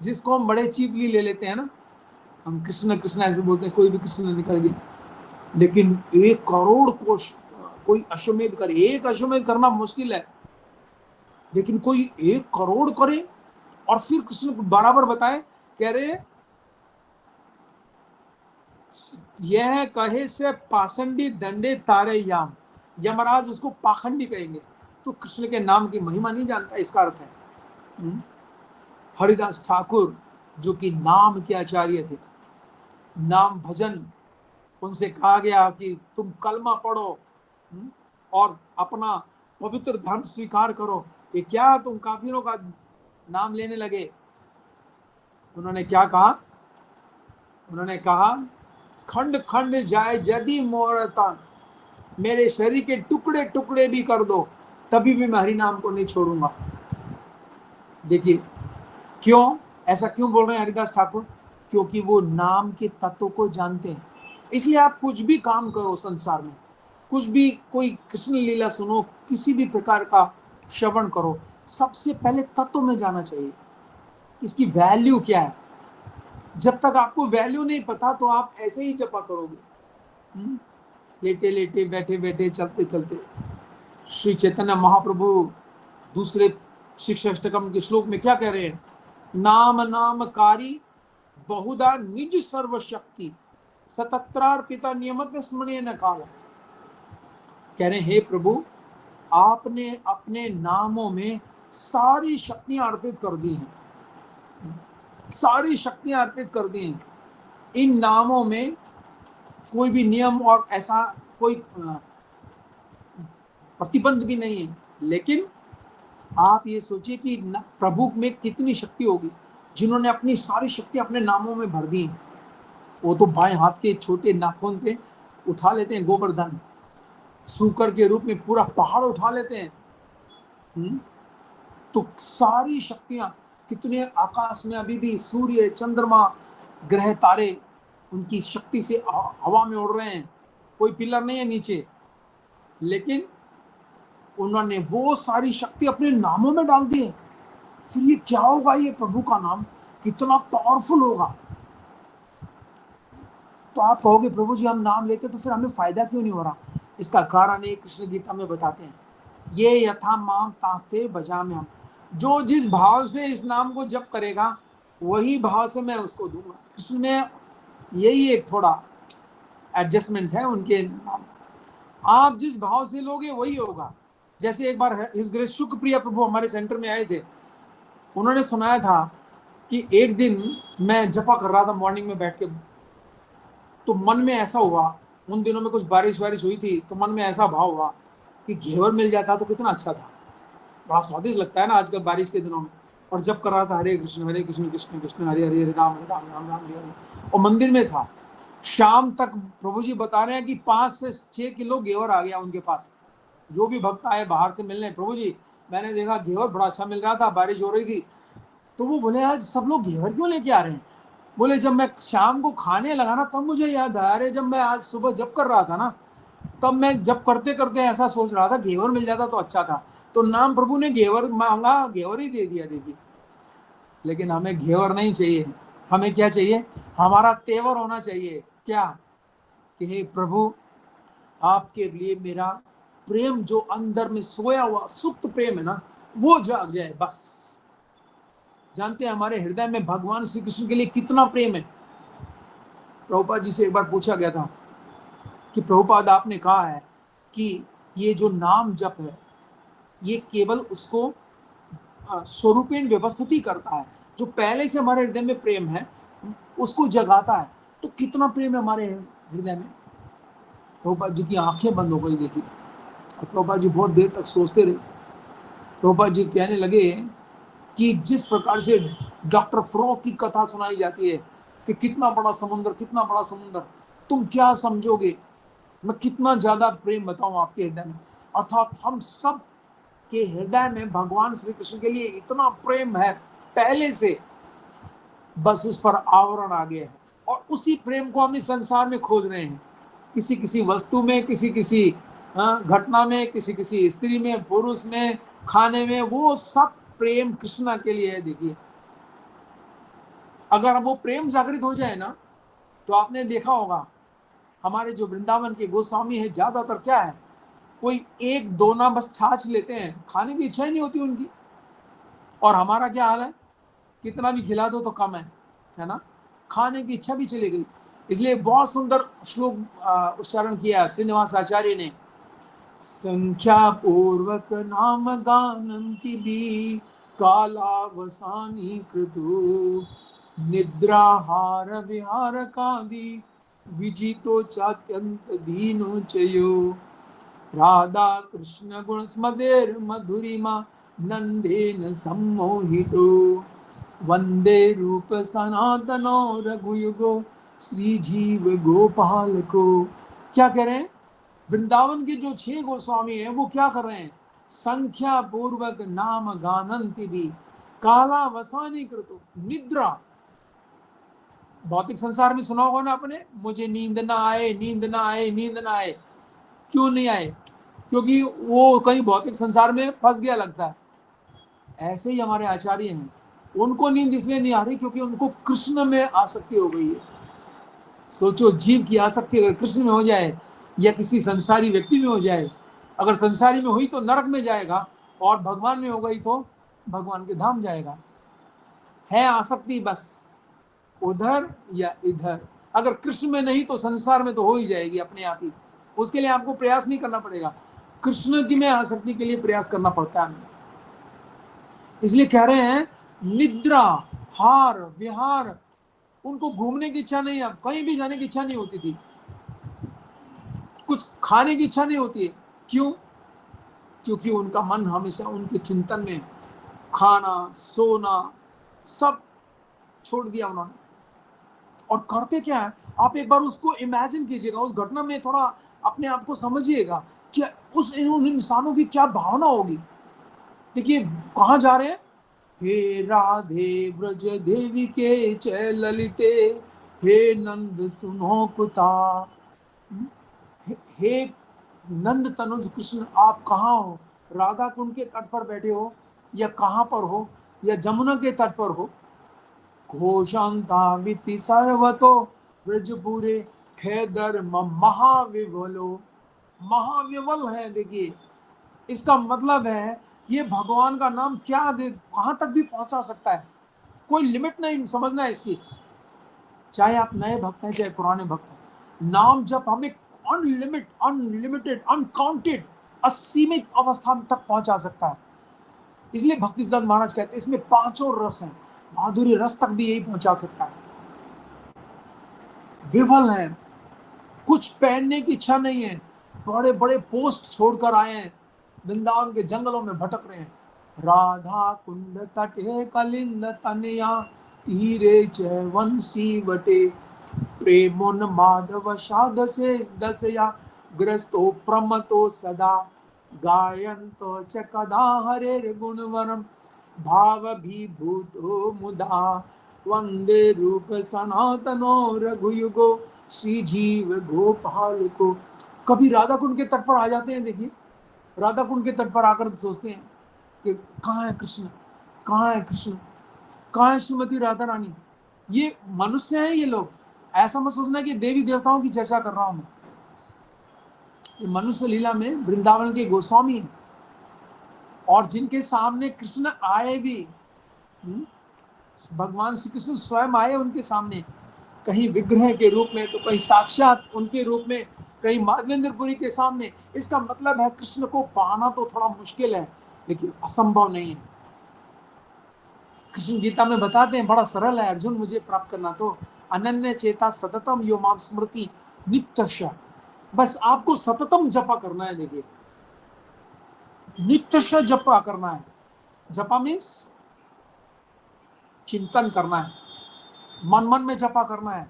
जिसको हम बड़े चीपली ले लेते हैं ना। हम कृष्ण कृष्ण ऐसे बोलते हैं, कोई भी कृष्ण निकल गया। लेकिन 1 करोड़ को कोई अश्वमेध करे, एक अश्वमेध करना मुश्किल है, लेकिन कोई 1 करोड़ करे और फिर कृष्ण को बराबर बताए, कह रहे यह कहे से पाखंडी दंडे तारे याम, यमराज उसको पाखंडी कहेंगे। तो कृष्ण के नाम की महिमा नहीं जानता, इसका अर्थ है। हरिदास ठाकुर जो कि नाम के आचार्य थे, नाम भजन, उनसे कहा गया कि तुम कलमा पढ़ो और अपना पवित्र धर्म स्वीकार करो। ये क्या तुम काफिरों का नाम लेने लगे? उन्होंने क्या कहा? उन्होंने कहा खंड खंड जाए यदि मोर तन, मेरे शरीर के टुकड़े टुकड़े भी कर दो, तभी भी मैं हरि नाम को नहीं छोड़ूंगा। देखिए क्यों ऐसा क्यों बोल रहे हैं हरिदास ठाकुर? क्योंकि वो नाम के तत्व को जानते हैं। इसलिए आप कुछ भी काम करो संसार में, कुछ भी, कोई कृष्ण लीला सुनो, किसी भी प्रकार का श्रवण करो, सबसे पहले तत्व में जाना चाहिए, इसकी वैल्यू क्या है। जब तक आपको वैल्यू नहीं पता तो आप ऐसे ही जपा करोगे, लेटे लेटे, बैठे बैठे, चलते चलते। श्री चैतन्य महाप्रभु दूसरे शिक्षाष्टकम के श्लोक में क्या कह रहे हैं? नाम नामकारी बहुधा निज सर्वशक्ति, सतत्रार्पिता नियमत स्मरणीय न काल। कह रहे हैं हे प्रभु, आपने अपने नामों में सारी शक्तियां अर्पित कर दी हैं, सारी शक्तियां अर्पित कर दी हैं। इन नामों में कोई भी नियम और ऐसा कोई प्रतिबंध भी नहीं है। लेकिन आप ये सोचिए कि प्रभु में कितनी शक्ति होगी, जिन्होंने अपनी सारी शक्ति अपने नामों में भर दी। वो तो बाएं हाथ के छोटे नाखून पे उठा लेते हैं गोवर्धन, सूकर के रूप में पूरा पहाड़ उठा लेते हैं। तो सारी शक्तियां, कितने आकाश में अभी भी सूर्य, चंद्रमा, ग्रह, तारे उनकी शक्ति से हवा में उड़ रहे हैं, कोई पिलर नहीं है नीचे, लेकिन उन्होंने वो सारी शक्ति अपने नामों में डाल दी है। फिर ये क्या होगा? ये प्रभु का नाम कितना पावरफुल होगा। तो आप कहोगे प्रभु जी हम नाम लेते तो फिर हमें फायदा क्यों नहीं हो रहा? इसका कारण एक कृष्ण गीता में बताते हैं, ये यथा माम तास्ते बजाम्यहम्, जो जिस भाव से इस नाम को जप करेगा वही भाव से मैं उसको दूंगा। कृष्ण में यही एक थोड़ा एडजस्टमेंट है उनके नाम, आप जिस भाव से लोगे वही होगा। जैसे एक बार हिज ग्रेस शुक्रप्रिया प्रभु हमारे सेंटर में आए थे, उन्होंने सुनाया था कि एक दिन मैं जपा कर रहा था मॉर्निंग में बैठ के, तो मन में ऐसा हुआ, उन दिनों में कुछ बारिश हुई थी, तो मन में ऐसा भाव हुआ कि घेवर मिल जाता तो कितना अच्छा था। बड़ा स्वादिष्ट लगता है ना आजकल बारिश के दिनों में। और जब कर रहा था हरे कृष्ण कृष्ण कृष्ण हरे हरे, राम राम राम राम हरे हरे, और मंदिर में था। शाम तक प्रभु जी बता रहे हैं कि 5 से 6 किलो घेवर आ गया उनके पास। जो भी भक्त आए बाहर से मिलने, प्रभु जी मैंने देखा घेवर बड़ा अच्छा मिल रहा था, बारिश हो रही थी। तो वो बोले आज सब लोग घेवर क्यों लेके आ रहे हैं? बोले जब मैं शाम को खाने लगा ना तब मुझे याद आया, अरे जब मैं आज सुबह जप कर रहा था ना, तब मैं जप करते करते ऐसा सोच रहा था घेवर मिल जाता तो अच्छा था, तो नाम प्रभु ने घेवर मांगा, घेवर ही दे दिया। देखिए, लेकिन हमें घेवर नहीं चाहिए, हमें क्या चाहिए? हमारा तेवर होना चाहिए। क्या? कि हे प्रभु आपके लिए मेरा प्रेम जो अंदर में सोया हुआ सुप्त प्रेम है ना, वो जाग जाए बस। जानते हैं हमारे हृदय में भगवान श्री कृष्ण के लिए कितना प्रेम है। प्रभुपाद जी से एक बार पूछा गया था कि प्रभुपाद आपने कहा है कि ये जो नाम जप है ये केवल उसको स्वरूपेण व्यवस्थित ही करता है, जो पहले से हमारे हृदय में प्रेम है उसको जगाता है। तो कितना प्रेम है हमारे हृदय में। प्रभुपाद जी की आंखें बंद हो गई देखी, और प्रभुपाद जी बहुत देर तक सोचते रहे। प्रभुपाद जी कहने लगे कि जिस प्रकार से डॉक्टर फ्रॉक की कथा सुनाई जाती है कि कितना बड़ा समुद्र, कितना बड़ा समुद्र, तुम क्या समझोगे, मैं कितना ज्यादा प्रेम बताऊं आपके हृदय में। अर्थात हम सब के हृदय में भगवान श्री कृष्ण के लिए इतना प्रेम है पहले से, बस उस पर आवरण आ गया है, और उसी प्रेम को हम इस संसार में खोज रहे हैं। किसी किसी वस्तु में, किसी किसी घटना में, किसी किसी स्त्री में, पुरुष में, खाने में वो सब प्रेम कृष्णा के लिए है। देखिए, अगर वो प्रेम जागृत हो जाए ना, तो आपने देखा होगा हमारे जो वृंदावन के गोस्वामी है, ज्यादातर क्या है, कोई एक दो ना बस छाछ लेते हैं, खाने की इच्छा ही नहीं होती उनकी। और हमारा क्या हाल है, कितना भी खिला दो तो कम है ना, खाने की इच्छा भी चली गई। इसलिए बहुत सुंदर श्लोक उच्चारण किया श्रीनिवास आचार्य ने। संख्या पूर्वक नाम गानंति भी कालावसानी कृतु निद्राहार विहार कादि विजितो चात्यंत दीनो चयो राधा कृष्ण गुण स्मदेर मधुरिमा नंदेन सम्मोहितो वंदे रूप सनातनो रघुयुगो श्री जीव गोपाल को। क्या कह रहे हैं, वृंदावन के जो 6 गोस्वामी हैं वो क्या कर रहे हैं, संख्या पूर्वक नाम गानंति भी काला वसानी कृतो निद्रा। भौतिक संसार में सुना होगा ना आपने, मुझे नींद ना आए, नींद ना आए, नींद ना आए। क्यों नहीं आए, क्योंकि वो कहीं भौतिक संसार में फंस गया लगता है। ऐसे ही हमारे आचार्य हैं, उनको नींद इसलिए नहीं आ रही क्योंकि उनको कृष्ण में आसक्ति हो गई है। सोचो, जीव की आसक्ति अगर कृष्ण में हो जाए या किसी संसारी व्यक्ति में हो जाए, अगर संसारी में हुई तो नरक में जाएगा, और भगवान में हो गई तो भगवान के धाम जाएगा। है आसक्ति बस उधर या इधर, अगर कृष्ण में नहीं तो संसार में तो हो ही जाएगी अपने आप ही। उसके लिए आपको प्रयास नहीं करना पड़ेगा, कृष्ण की में आसक्ति के लिए प्रयास करना पड़ता है। इसलिए कह रहे हैं निद्रा हार विहार, उनको घूमने की इच्छा नहीं है, कहीं भी जाने की इच्छा नहीं होती थी, कुछ खाने की इच्छा नहीं होती है। क्यों, क्योंकि उनका मन हमेशा उनके चिंतन में, खाना सोना सब छोड़ दिया उन्होंने। और करते क्या है, आप एक बार उसको इमेजिन कीजिएगा, उस घटना में थोड़ा अपने आप को समझिएगा कि उन इंसानों की क्या भावना होगी। देखिए कहाँ जा रहे हैं, हे राधे व्रज देवी के चय ललिते हे नंद सुनो कुता। हे नंद तनुज कृष्ण, आप कहाँ हो, राधा कुंड के तट पर बैठे हो या कहाँ पर हो, या जमुना के तट पर हो। घोषांताविति सर्वतो ब्रजपुरे खेदर महाविवलो, महाविवल है। देखिए इसका मतलब है ये भगवान का नाम क्या दे कहाँ तक भी पहुंचा सकता है, कोई लिमिट नहीं समझना है इसकी। चाहे आप नए भक्त हैं चाहे पुराने भक्त हैं, नाम जब हमें अनलिमिटेड अनकाउंटेड असीमित अवस्था तक पहुंचा सकता है। इसलिए भक्ति सिद्धांत महाराज कहते हैं इसमें 5 रस हैं, माधुर्य रस तक भी यही पहुंचा सकता है। विफल है, कुछ पहनने की इच्छा नहीं है, बड़े बड़े पोस्ट छोड़कर आए हैं, वृंदावन के जंगलों में भटक रहे हैं। राधा कुंड तटे कलिंद तनया तीरे चैवंशी वटे प्रेमोन माधव शाद से दसया ग्रस्तो प्रमतो सदा गायन्तो च कदा हरेर गुणवरम भाव भूतो मुदा वंदे रूप सनातनो रघुयुगो श्री जीव गोपाल को। कभी राधा कुंड के तट पर आ जाते हैं। देखिए राधा कुंड के तट पर आकर सोचते हैं कि कहाँ है कृष्ण, कहाँ है कृष्ण, कहाँ है श्रीमती राधा रानी। ये मनुष्य हैं ये लोग, ऐसा मत सोचना कि देवी देवताओं की चर्चा कर रहा हूं मैं। ये मनुष्य लीला में वृंदावन के गोस्वामी हैं, और जिनके सामने कृष्ण आए भी, भगवान श्री कृष्ण स्वयं आए उनके सामने, कहीं विग्रह के रूप में तो कहीं साक्षात उनके रूप में, कहीं माधवेंद्रपुरी के सामने। इसका मतलब है कृष्ण को पाना तो थोड़ा मुश्किल है लेकिन असंभव नहीं है। कृष्ण गीता में बताते हैं बड़ा सरल है, अर्जुन मुझे प्राप्त करना तो अनन्य चेता सततम यो माम स्मृति नित्यश, बस आपको सततम जपा करना है। देखिए नित्यश जपा करना है, जपा मीन्स चिंतन करना है, मन मन में जपा करना है।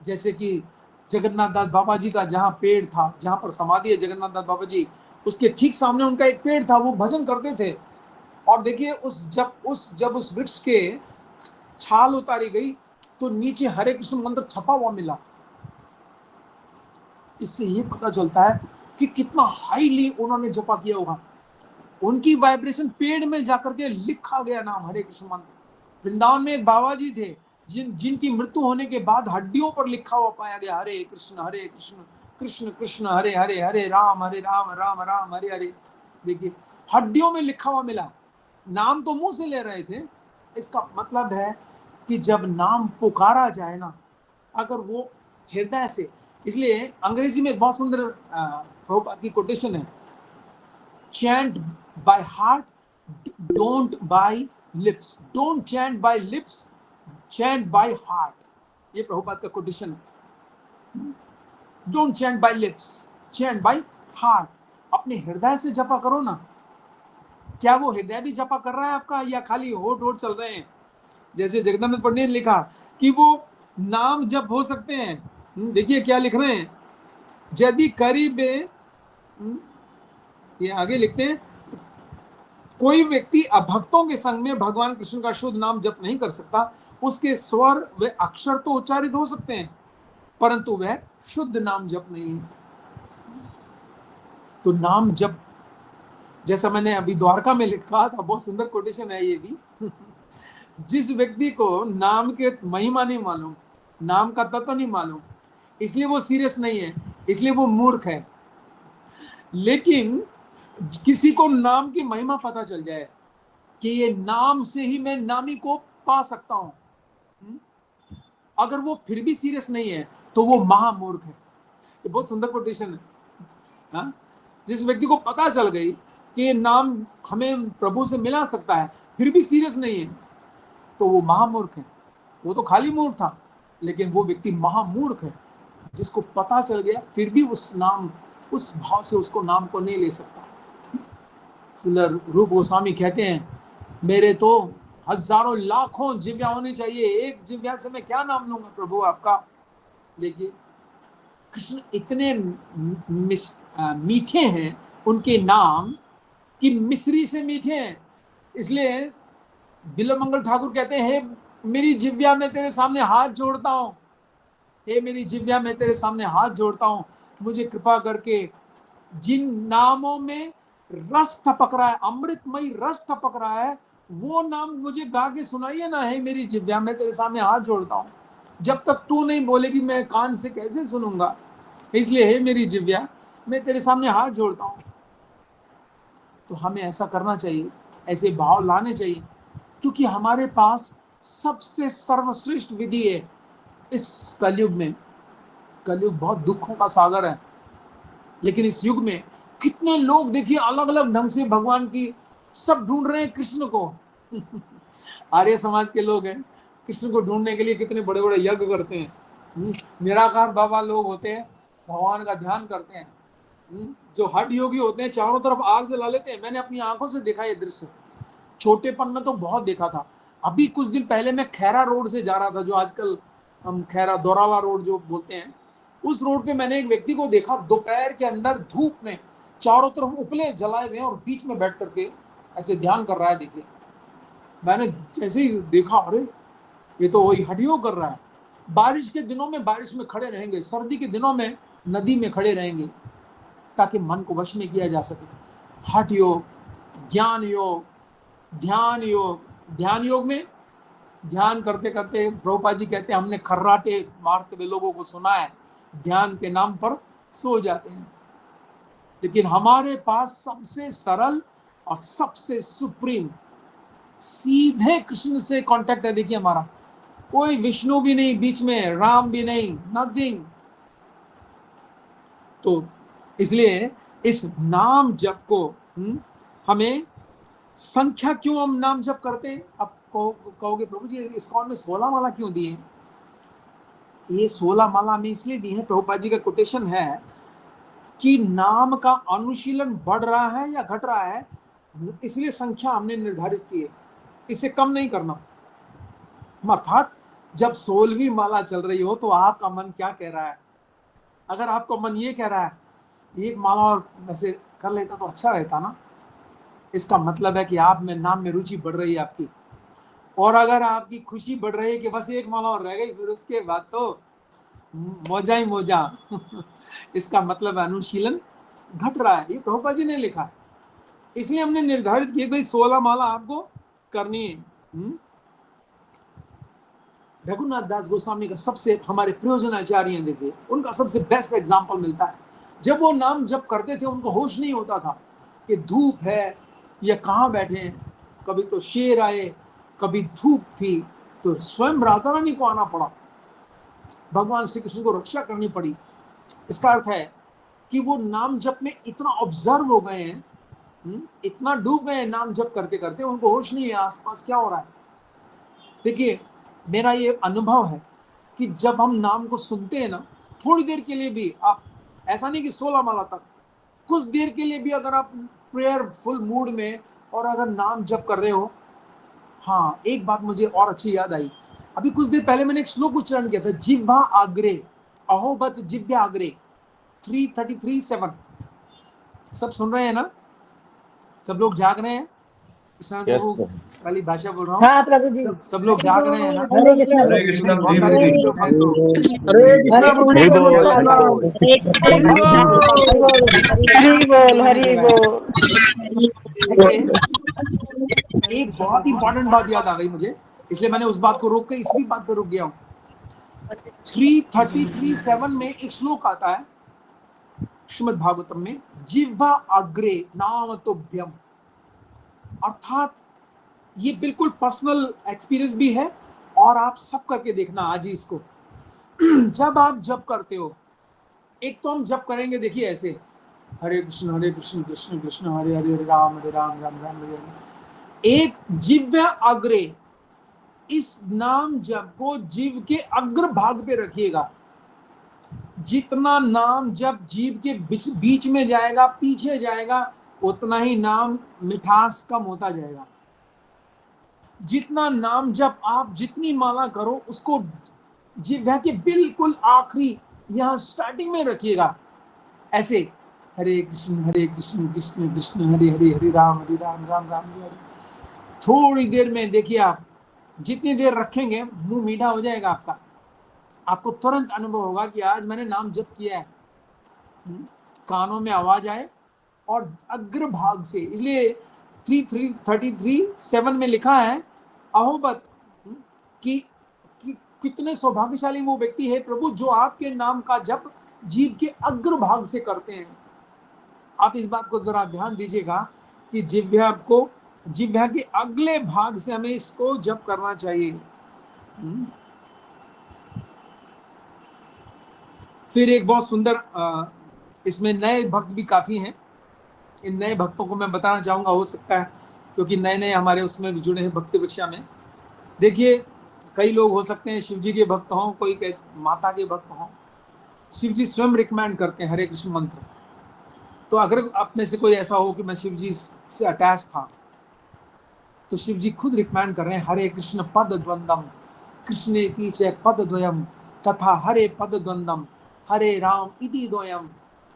जैसे कि जगन्नाथ दास बाबा जी का जहाँ पेड़ था, जहाँ पर समाधि है जगन्नाथ दास बाबा जी, उसके ठीक सामने उनका एक पेड़ था, वो भजन करते थे। और देखिए जब उस वृक्ष के छाल उतारी गई तो नीचे हरे कृष्ण मंत्र छपा हुआ मिला। इससे ये पता चलता है कि कितना हाईली उन्होंने जपा किया होगा। उनकी वाइब्रेशन पेड़ में जाकर के लिखा गया नाम हरे कृष्ण मंत्र। वृंदावन में एक बाबा जी थे जिनकी मृत्यु होने के बाद हड्डियों पर लिखा हुआ पाया गया हरे कृष्ण कृष्ण कृष्ण हरे हरे, हरे राम राम राम हरे हरे। देखिए हड्डियों में लिखा हुआ मिला, नाम तो मुंह से ले रहे थे। इसका मतलब है कि जब नाम पुकारा जाए ना, अगर वो हृदय से, इसलिए अंग्रेजी में एक बहुत सुंदर प्रभुपाद की कोटेशन है, chant by heart, don't by lips, don't chant by lips, chant by heart. ये प्रभुपाद का कोटेशन है। Don't chant by lips, chant by heart. अपने हृदय से जपा करो ना। क्या वो हृदय भी जपा कर रहा है आपका, या खाली होठ होठ चल रहे हैं? जैसे जगदानंद पंडित ने लिखा कि वो नाम जप हो सकते हैं। देखिए क्या लिख रहे हैं, यदि करीबे, ये आगे लिखते हैं, कोई व्यक्ति अभक्तों के संग में भगवान कृष्ण का शुद्ध नाम जप नहीं कर सकता, उसके स्वर व अक्षर तो उच्चारित हो सकते हैं परंतु वह शुद्ध नाम जप नहीं है। तो नाम जप, जैसा मैंने अभी द्वारका में लिखा था, बहुत सुंदर कोटेशन है ये भी। जिस व्यक्ति को नाम के महिमा नहीं मालूम, नाम का तत्व नहीं मालूम, इसलिए वो सीरियस नहीं है, इसलिए वो मूर्ख है। लेकिन किसी को नाम की महिमा पता चल जाए कि ये नाम से ही मैं नामी को पा सकता हूं, अगर वो फिर भी सीरियस नहीं है तो वो महामूर्ख है। ये बहुत सुंदर कोटेशन है। हाँ? जिस व्यक्ति को पता चल गई कि ये नाम हमें प्रभु से मिला सकता है, फिर भी सीरियस नहीं है, तो वो महामूर्ख है। वो तो खाली मूर्ख था, लेकिन वो व्यक्ति महामूर्ख है जिसको पता चल गया फिर भी उस नाम, उस भाव से उसको नाम को नहीं ले सकता। रूप गोस्वामी कहते हैं, मेरे तो हजारों लाखों जिव्या होनी चाहिए, एक जिव्या से मैं क्या नाम लूंगा प्रभु आपका। देखिए कृष्ण इतने मीठे हैं उनके नाम कि मिश्री से मीठे हैं। इसलिए बिल्वमंगल ठाकुर कहते हैं, हे मेरी जिव्या में तेरे सामने हाथ जोड़ता हूं, हे मेरी जिव्या में तेरे सामने हाथ जोड़ता हूं, मुझे कृपा करके जिन नामों में रस टपक रहा है, अमृतमयी रस टपक रहा है, वो नाम मुझे गा के सुनाइए ना। हे मेरी जिव्या में तेरे सामने हाथ जोड़ता हूं, जब तक तू नहीं बोलेगी मैं कान से कैसे सुनूंगा। इसलिए हे मेरी जिव्या, मैं तेरे सामने हाथ जोड़ता हूं। तो हमें ऐसा करना चाहिए, ऐसे भाव लाने चाहिए, क्योंकि हमारे पास सबसे सर्वश्रेष्ठ विधि है इस कलयुग में। कलयुग बहुत दुखों का सागर है, लेकिन इस युग में कितने लोग देखिए अलग अलग ढंग से भगवान की सब ढूंढ रहे हैं कृष्ण को। आर्य समाज के लोग हैं, कृष्ण को ढूंढने के लिए कितने बड़े बड़े यज्ञ करते हैं। निराकार बाबा लोग होते हैं, भगवान का ध्यान करते हैं। जो हठ योगी होते हैं चारों तरफ आग जला लेते हैं। मैंने अपनी आंखों से देखा ये दृश्य, छोटेपन में तो बहुत देखा था। अभी कुछ दिन पहले मैं खैरा रोड से जा रहा था, जो आजकल हम खैरा दोरावा रोड जो बोलते हैं, उस रोड पे मैंने एक व्यक्ति को देखा, दोपहर के अंदर धूप में चारों तरफ उपले जलाए हुए और बीच में बैठ करके ऐसे ध्यान कर रहा है। देखिए मैंने जैसे ही देखा, अरे ये तो वही हठ योग कर रहा है। बारिश के दिनों में बारिश में खड़े रहेंगे, सर्दी के दिनों में नदी में खड़े रहेंगे, ताकि मन को वश में किया जा सके। हठ योग, ज्ञान योग, ध्यान योग। ध्यान योग में ध्यान करते करते प्रभुपाद जी कहते हैं, हमने खर्राटे मारते हुए लोगों को सुना है, ध्यान के नाम पर सो जाते हैं। लेकिन हमारे पास सबसे सरल और सबसे सुप्रीम सीधे कृष्ण से कांटेक्ट है। देखिए हमारा कोई विष्णु भी नहीं बीच में, राम भी नहीं, नथिंग। तो इसलिए इस नाम जप को हमें, संख्या क्यों हम नाम जप करते हैं? आप कहोगे प्रभु जी इस्कॉन में 16 माला क्यों दिए? ये 16 माला में इसलिए दी है, प्रभुपाद जी का कोटेशन है कि नाम का अनुशीलन बढ़ रहा है या घट रहा है, इसलिए संख्या हमने निर्धारित की है, इसे कम नहीं करना। अर्थात जब 16वीं माला चल रही हो तो आपका मन क्या कह रहा है? अगर आपका मन ये कह रहा है एक माला और वैसे कर लेता तो अच्छा रहता ना, इसका मतलब है कि आप में नाम में रुचि बढ़ रही है आपकी। और अगर आपकी खुशी बढ़ रही है कि बस एक माला और रह गई, फिर उसके बाद तो मौजा ही मौजा। इसका मतलब अनुशीलन घट रहा है। ये प्रभुपाद जी ने लिखा है। इसलिए हमने निर्धारित किया भाई 16 माला आपको करनी है। रघुनाथ दास गोस्वामी का सबसे, हमारे प्रयोजनाचार्य हैं, देखिए उनका सबसे बेस्ट एग्जाम्पल मिलता है। जब वो नाम जप करते थे उनको होश नहीं होता था कि धूप है या कहाँ बैठे हैं। कभी तो शेर आए, कभी धूप थी, तो स्वयं राधा रानी को आना पड़ा, भगवान श्री कृष्ण को रक्षा करनी पड़ी। इसका अर्थ है कि वो नाम जप में इतना ऑब्जर्व हो गए हैं, इतना डूब गए हैं नाम जप करते करते, उनको होश नहीं है आसपास क्या हो रहा है। देखिए मेरा ये अनुभव है कि जब हम नाम को सुनते हैं ना, थोड़ी देर के लिए भी आप, ऐसा नहीं कि 16 माला तक, कुछ देर के लिए भी अगर आप प्रेयरफुल मूड में और अगर नाम जप कर रहे हो। हाँ, एक बात मुझे और अच्छी याद आई, अभी कुछ देर पहले मैंने एक श्लोक उच्चारण किया था, जिह्वा आग्रे अहोबत जिव्या आग्रे, 333:7। सब सुन रहे हैं ना? सब लोग जाग रहे हैं? ईशान प्रभु वाली भाषा बोल रहा हूँ। हाँ प्रभु जी, सब लोग जाग रहे हैं ना? हरे कृष्णा, हरे कृष्णा, बहुत सारे हरे लोग हैं तो हरे कृष्णा, हरि बोल, हरि बोल। एक बहुत इंपॉर्टेंट बात याद आ गई मुझे, इसलिए मैंने उस बात को रोक के इसी बात पर रुक गया हूँ। 333:7 में एक श्लोक आता है श्रीमद् भागवतम में, जिह्वा अग्रे नाम तोभ्यम। अर्थात ये बिल्कुल पर्सनल एक्सपीरियंस भी है, और आप सब करके देखना आज ही इसको। जब आप जप करते हो, एक तो हम जप करेंगे, देखिए ऐसे, हरे कृष्ण कृष्ण कृष्ण हरे हरे, राम राम राम हरे हरे। एक जिह्वा अग्रे, इस नाम जप को जीव के अग्र भाग पे रखिएगा। जितना नाम जब जीव के बीच में जाएगा, पीछे जाएगा, उतना ही नाम मिठास कम होता जाएगा। जितना नाम जब आप जितनी माला करो, उसको जिह्वा के बिल्कुल आखिरी, यहाँ स्टार्टिंग में रखिएगा। ऐसे हरे कृष्ण कृष्ण कृष्ण हरे हरे, हरे राम राम राम हरे हरे। थोड़ी देर में देखिए, आप जितनी देर रखेंगे मुंह मीठा हो जाएगा आपका, आपको तुरंत अनुभव होगा कि आज मैंने नाम जप किया है। कानों में आवाज आए और अग्र भाग से, इसलिए 333:7 में लिखा है अहोबत कि कितने सौभाग्यशाली वो व्यक्ति है प्रभु जो आपके नाम का जप जीव के अग्र भाग से करते हैं। आप इस बात को जरा ध्यान दीजिएगा कि जिह्वा के अगले भाग से हमें इसको जप करना चाहिए। फिर एक बहुत सुंदर, इसमें नए भक्त भी काफी हैं। इन नए भक्तों को मैं बताना चाहूंगा, हो सकता है क्योंकि नए नए हमारे उसमें भी जुड़े हैं भक्ति वृक्षा में। देखिए कई लोग हो सकते हैं शिव जी के भक्त हों, कोई माता के भक्त हों। शिव जी स्वयं रिकमेंड करते हैं हरे कृष्ण मंत्र। तो अगर आप में से कोई ऐसा हो कि मैं शिव जी से अटैच था, तो शिव जी खुद रिकमेंड कर रहे हैं हरे कृष्ण पद द्वंदम कृष्णेति च पद द्वयम तथा हरे पद द्वंदम हरे राम इति द्वयम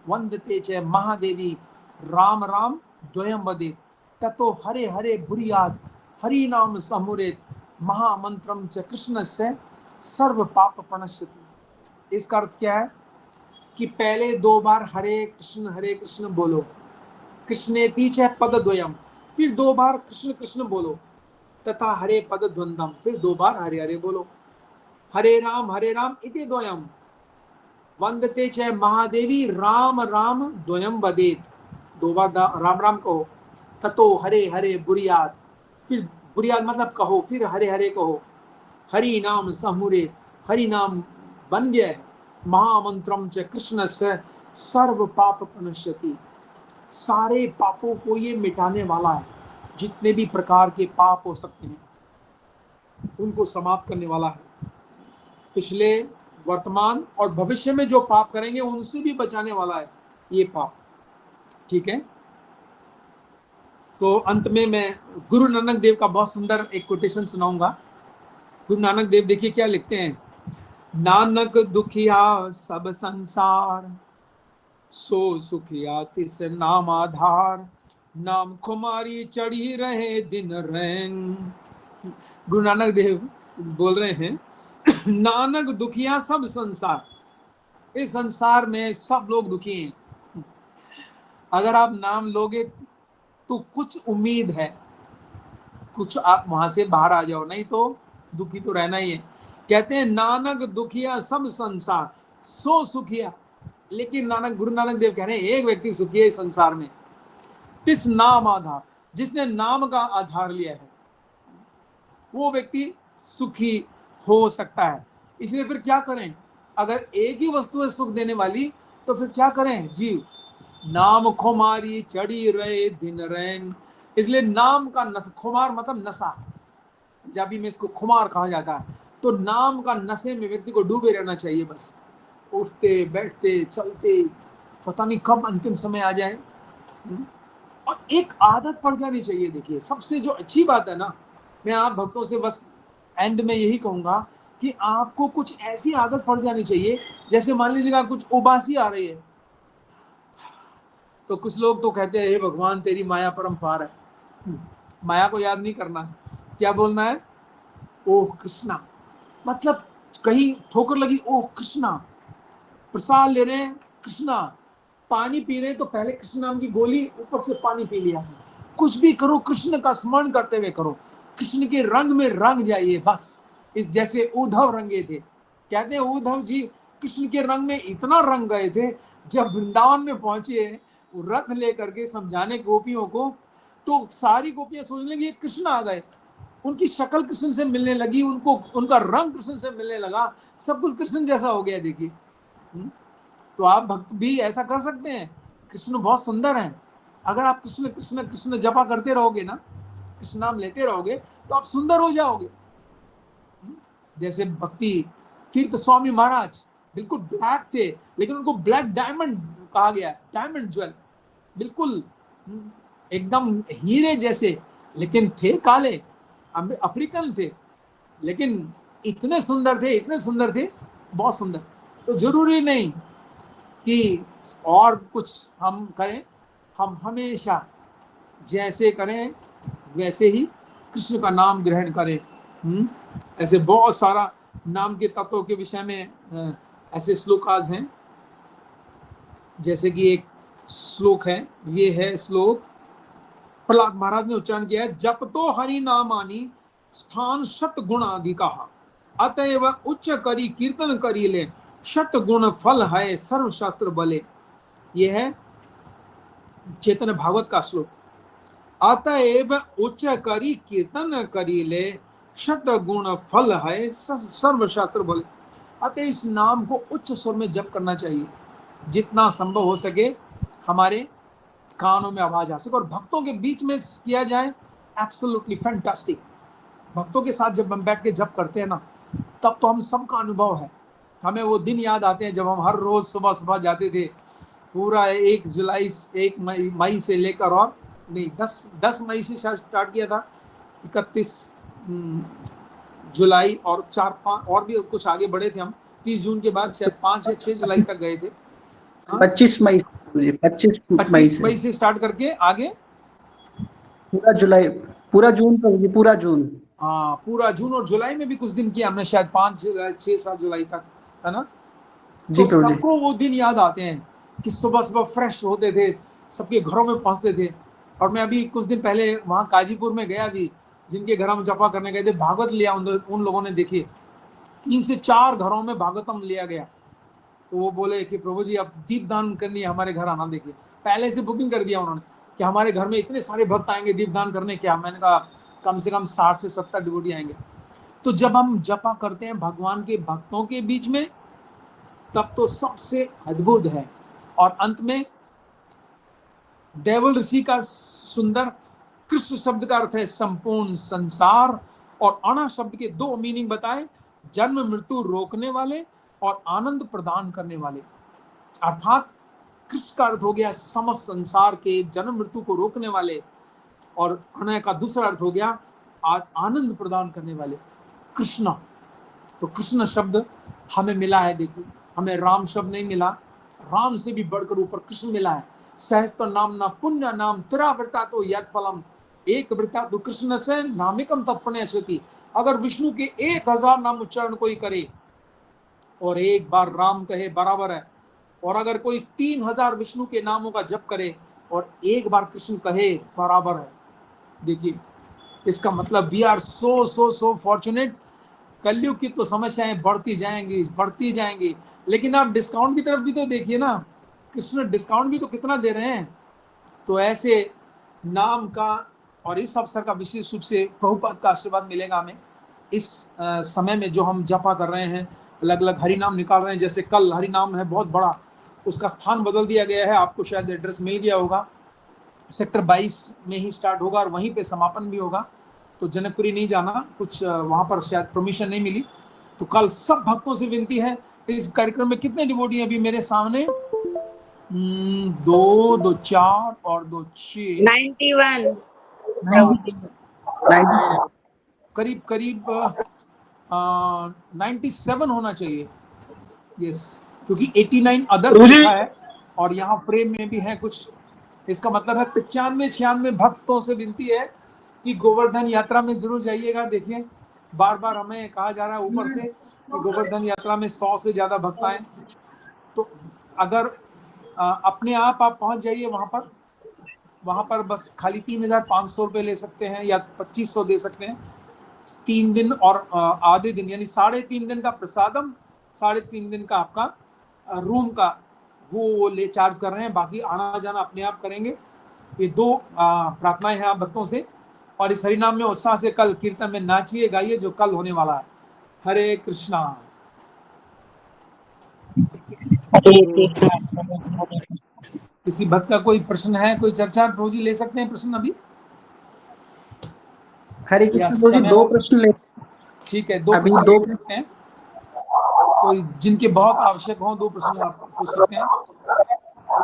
वंदते च महादेवी राम राम द्वयम वदेत ततो हरे हरे बुरियाद हरि नाम समुरेत महामंत्रम च कृष्ण से सर्व पाप प्रणश्यति। इसका अर्थ क्या है कि पहले 2 बार हरे कृष्ण बोलो, कृष्णेति च पद द्वयम, फिर 2 बार कृष्ण कृष्ण बोलो, तथा हरे पद द्वंदम, फिर 2 बार हरे हरे बोलो। हरे राम इति द्वयम वंदते च महादेवी राम राम द्वयम वदेत, 2 बार राम राम कहो। ततो हरे हरे बुरियाद, फिर बुरियाद मतलब कहो, फिर हरे हरे कहो। हरि नाम समुरे, हरि नाम बन गया है महामंत्रम च कृष्ण से सर्व पाप प्रणश्यति, सारे पापों को ये मिटाने वाला है। जितने भी प्रकार के पाप हो सकते हैं उनको समाप्त करने वाला है। पिछले, वर्तमान और भविष्य में जो पाप करेंगे उनसे भी बचाने वाला है ये पाप। ठीक है, तो अंत में मैं गुरु नानक देव का बहुत सुंदर एक कोटेशन सुनाऊंगा। गुरु नानक देव देखिए क्या लिखते हैं, नानक दुखिया सब संसार सो सुखिया तिस नाम आधार, नाम खुमारी चढ़ी रहे दिन रैन। गुरु नानक देव बोल रहे हैं नानक दुखिया सब संसार, इस संसार में सब लोग दुखी हैं। अगर आप नाम लोगे तो कुछ उम्मीद है, कुछ आप वहां से बाहर आ जाओ, नहीं तो दुखी तो रहना ही है। कहते हैं नानक दुखिया सब संसार सो सुखिया, लेकिन नानक गुरु नानक देव कह रहे हैं एक व्यक्ति सुखी है इस संसार में, किस नाम आधार, जिसने नाम का आधार लिया है वो व्यक्ति सुखी हो सकता है। इसलिए फिर क्या करें, अगर एक ही वस्तु है सुख देने वाली तो फिर क्या करें जीव, नाम खुमारी चढ़ी रहे दिन रैन। इसलिए नाम का नशा, खुमार मतलब नशा, पंजाबी में इसको खुमार कहा जाता है। तो नाम का नशे में व्यक्ति को डूबे रहना चाहिए, बस उठते बैठते चलते, पता नहीं कब अंतिम समय आ जाए। और एक आदत पड़ जानी चाहिए। देखिए सबसे जो अच्छी बात है ना, मैं आप भक्तों से बस एंड में यही कहूंगा कि आपको कुछ ऐसी आदत पड़ जानी चाहिए, जैसे मान लीजिएगा कुछ उबासी आ रही है तो कुछ लोग तो कहते हैं हे भगवान तेरी माया परम्पार है, माया को याद नहीं करना, क्या बोलना है, ओह कृष्णा। मतलब कहीं ठोकर लगी, ओह कृष्णा, प्रसाद ले रहे हैं कृष्णा, पानी पी रहे हैं तो पहले कृष्ण नाम की गोली, ऊपर से पानी पी लिया। कुछ भी करो कृष्ण का स्मरण करते हुए करो, कृष्ण के रंग में रंग जाइए बस। इस जैसे उद्धव रंगे थे, कहते हैं उद्धव जी कृष्ण के रंग में इतना रंग गए थे, जब वृंदावन में पहुंचे रथ लेकर के समझाने गोपियों को, तो सारी गोपियां सोचने लगी कृष्ण आ गए, उनकी शक्ल कृष्ण से मिलने लगी, उनको उनका रंग कृष्ण से मिलने लगा, सब कुछ कृष्ण जैसा हो गया। देखिए तो आप भक्त भी ऐसा कर सकते हैं, कृष्ण बहुत सुंदर हैं। अगर आप कृष्ण कृष्ण कृष्ण जपा करते रहोगे ना, कृष्ण नाम लेते रहोगे तो आप सुंदर हो जाओगे। जैसे भक्ति तीर्थ स्वामी महाराज बिल्कुल ब्लैक थे, लेकिन उनको ब्लैक डायमंड कहा गया, डायमंड ज्वेल, बिल्कुल एकदम हीरे जैसे, लेकिन थे काले, अफ्रीकन थे, लेकिन इतने सुंदर थे, इतने सुंदर थे, बहुत सुंदर। तो जरूरी नहीं कि और कुछ हम करें, हम हमेशा जैसे करें वैसे ही कृष्ण का नाम ग्रहण करें। ऐसे बहुत सारा नाम के तत्वों के विषय में ऐसे श्लोकाज हैं, जैसे कि एक श्लोक है, ये है श्लोक प्रहलाद महाराज ने उच्चारण किया है, जप तो हरि नामानी स्थान शत गुण आदि कहा, अतएव उच्च करी कीर्तन करी ले, शत गुण फल है सर्वशास्त्र बले। ये है चैतन्य भागवत का श्लोक, अतएव उच्च करी कीर्तन करी ले, शत गुण फल है सर्वशास्त्र बले। अतएव इस नाम को उच्च स्वर में जप करना चाहिए, जितना संभव हो सके हमारे कानों में आवाज आ सके, और भक्तों के बीच में किया जाए, एब्सोल्युटली फैंटास्टिक। भक्तों के साथ जब हम बैठ के जप करते हैं ना, तब तो हम सबका अनुभव है। हमें वो दिन याद आते हैं जब हम हर रोज सुबह सुबह जाते थे, पूरा 1 मई से लेकर, और नहीं 10 मई से स्टार्ट किया था, 31 जुलाई और 4-5 और भी कुछ आगे बढ़े थे हम, 30 जून के बाद शायद 5 या 6 जुलाई तक गए थे। 25 मई से स्टार्ट करके आगे पूरा जुलाई, पूरा जून तक, पूरा जून, हाँ पूरा जून, और जुलाई में भी कुछ दिन किया हमने, शायद 5-6-7 जुलाई तक, है ना। तो सबको वो दिन याद आते हैं कि सुबह सुबह फ्रेश होते थे, सबके घरों में पहुंचते थे। और मैं अभी कुछ दिन पहले वहाँ काजीपुर में गया भी, जिनके घर हम जपा करने गए थे, भागवत लिया उन लोगों ने, देखिए 3 से 4 घरों में भागवतम लिया गया। तो वो बोले कि प्रभु जी अब दीपदान करनी है, हमारे घर आना। देखिए पहले से बुकिंग कर दिया उन्होंने कि हमारे घर में इतने सारे भक्त आएंगे दीपदान करने। क्या, मैंने कहा कम से कम 60 से 70 डिवोटी आएंगे। तो जब हम जपा करते हैं भगवान के भक्तों के बीच में, तब तो सबसे अद्भुत है। और अंत में देवल ऋषि का सुंदर, कृष्ण शब्द का अर्थ है संपूर्ण संसार, और अणा शब्द के 2 मीनिंग बताए, जन्म मृत्यु रोकने वाले और आनंद प्रदान करने वाले। अर्थात कृष्ण का अर्थ हो गया समस्त संसार के जन्म मृत्यु को रोकने वाले, और अणा का दूसरा अर्थ हो गया आनंद प्रदान करने वाले, कृष्ण। तो कृष्ण शब्द हमें मिला है। देखिए हमें राम शब्द नहीं मिला, राम से भी बढ़कर ऊपर कृष्ण मिला है। सहस्त्र नाम ना पुण्य नाम तेरा वृता तो यद फलम, एक वृता तो कृष्ण से नामिकम तत्पुण्यति। अगर विष्णु के 1000 नाम उच्चारण कोई करे और एक बार राम कहे बराबर है, और अगर कोई 3000 विष्णु के नामों का जप करे और एक बार कृष्ण कहे बराबर है। देखिए इसका मतलब we are so so so fortunate. Kalyug की तो समस्याएं बढ़ती जाएंगी, लेकिन आप डिस्काउंट की तरफ भी तो देखिए ना, कृष्ण डिस्काउंट भी तो कितना दे रहे हैं। तो ऐसे नाम का और इस अवसर का विशेष रूप से प्रभुपाद का आशीर्वाद मिलेगा हमें इस समय में, जो हम जपा कर रहे हैं, अलग अलग हरि नाम निकाल रहे हैं। जैसे कल हरि नाम है बहुत बड़ा, उसका स्थान बदल दिया गया है, आपको शायद एड्रेस मिल गया होगा। सेक्टर 22 में ही स्टार्ट होगा और वहीं पे समापन भी होगा। तो जनकपुरी नहीं जाना, कुछ वहां पर शायद परमिशन नहीं मिली। तो कल सब भक्तों से विनती है, इस कार्यक्रम में कितने डिवोटी हैं अभी मेरे सामने? 2 2 4 और 2 6 91 करीब करीब 97 होना चाहिए। यस, क्योंकि 89 अदर्स लिखा है और यहाँ फ्रेम में भी है कुछ। इसका मतलब है 95-96 भक्तों से विनती है कि गोवर्धन यात्रा में जरूर जाइएगा। देखिए बार बार हमें कहा जा रहा है ऊपर से कि गोवर्धन यात्रा में 100 से ज्यादा भक्त आए। तो अगर अपने आप पहुंच जाइए वहां पर बस खाली 3,500 रुपये ले सकते हैं या 2,500 दे सकते हैं। 3 दिन और आधे दिन यानी 3.5 दिन का प्रसादम, 3.5 दिन का आपका रूम का वो ले चार्ज कर रहे हैं। बाकी आना जाना अपने आप करेंगे। ये 2 प्रार्थनाएं हैं आप भक्तों से। और इस हरिनाम में उत्साह से कल कीर्तन में नाचिए गाइए, जो कल होने वाला है। हरे कृष्णा। किसी भक्त का कोई प्रश्न है, कोई चर्चा प्रभु जी ले सकते हैं प्रश्न अभी? हरे कृष्ण प्रभु जी, 2 प्रश्न ले। ठीक है, 2 अभी प्रश्न 2 ले सकते हैं। कोई जिनके बहुत आवश्यक हो 2 प्रश्न आप पूछ सकते हैं।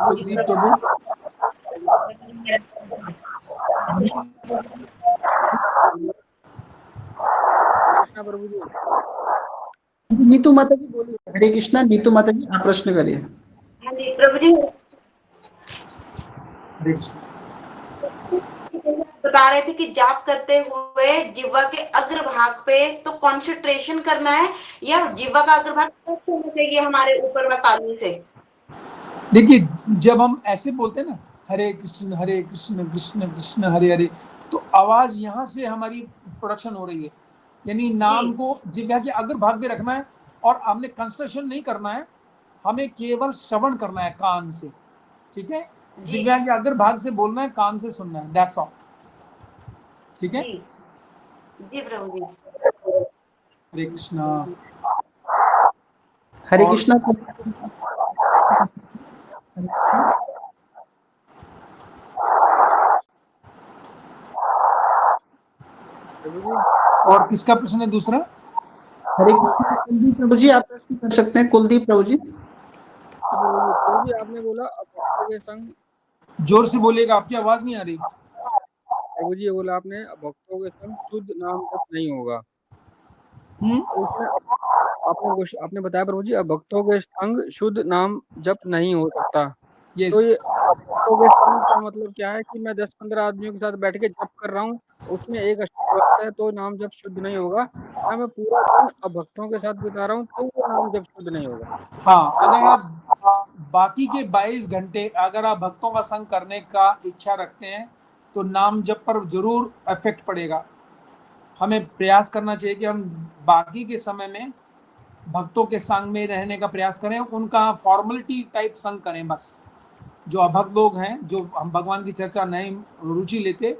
कुलदीप प्रभु। प्रभु जी। नीतू माता जी बोलिए। हरे कृष्णा। नीतू माता जी आप प्रश्न करिए। प्रभु जी हरे कृष्ण। बता रहे थे कि जाप करते हुए जिह्वा के अग्रभाग पे तो कंसंट्रेशन करना है, या जिह्वा का अग्रभाग होना चाहिए हमारे ऊपर में तालू से? देखिए जब हम ऐसे बोलते हैं ना, हरे कृष्ण कृष्ण कृष्ण हरे हरे, तो आवाज यहाँ से हमारी प्रोडक्शन हो रही है। यानी नाम को जिह्वा के अग्रभाग में रखना है और हमने कंसंट्रेशन नहीं करना है, हमें केवल श्रवण करना है कान से। ठीक है, जिह्वा के अग्रभाग से बोलना है, कान से सुनना है, दैट्स ऑल। ठीक है जी प्रभु जी। हरे कृष्णा। हरे कृष्णा। और किसका प्रश्न है दूसरा? हरे कृष्णा। कुलदीप प्रभु जी आप प्रश्न कर सकते हैं। कुलदीप प्रभु जी। प्रभु जी आपने बोला भक्तों के संग, जोर से बोलिएगा, आपकी आवाज नहीं आ रही। प्रभु जी ये बोला आपने भक्तों के संग शुद्ध नाम जप नहीं होगा। तो उसमें आपने बताया प्रभु जी, अब भक्तों के संग शुद्ध नाम जप नहीं हो सकता। yes. तो ये भक्तों के संग का मतलब क्या है कि मैं 10-15 आदमियों के साथ बैठ के जप कर रहा हूँ, उसमें एक भक्त है तो नाम जप शुद्ध नहीं होगा, या मैं पूरा दिन अब भक्तों के साथ बिता रहा हूँ तो वो नाम जप शुद्ध नहीं होगा? हाँ, अगर आप बाकी के 22 घंटे अगर आप भक्तों का संग करने का इच्छा रखते हैं तो नाम जप पर जरूर इफेक्ट पड़ेगा। हमें प्रयास करना चाहिए कि हम बाकी के समय में भक्तों के संग में रहने का प्रयास करें, उनका फॉर्मेलिटी टाइप संग करें बस। जो अभक्त लोग हैं, जो हम भगवान की चर्चा नहीं रुचि लेते,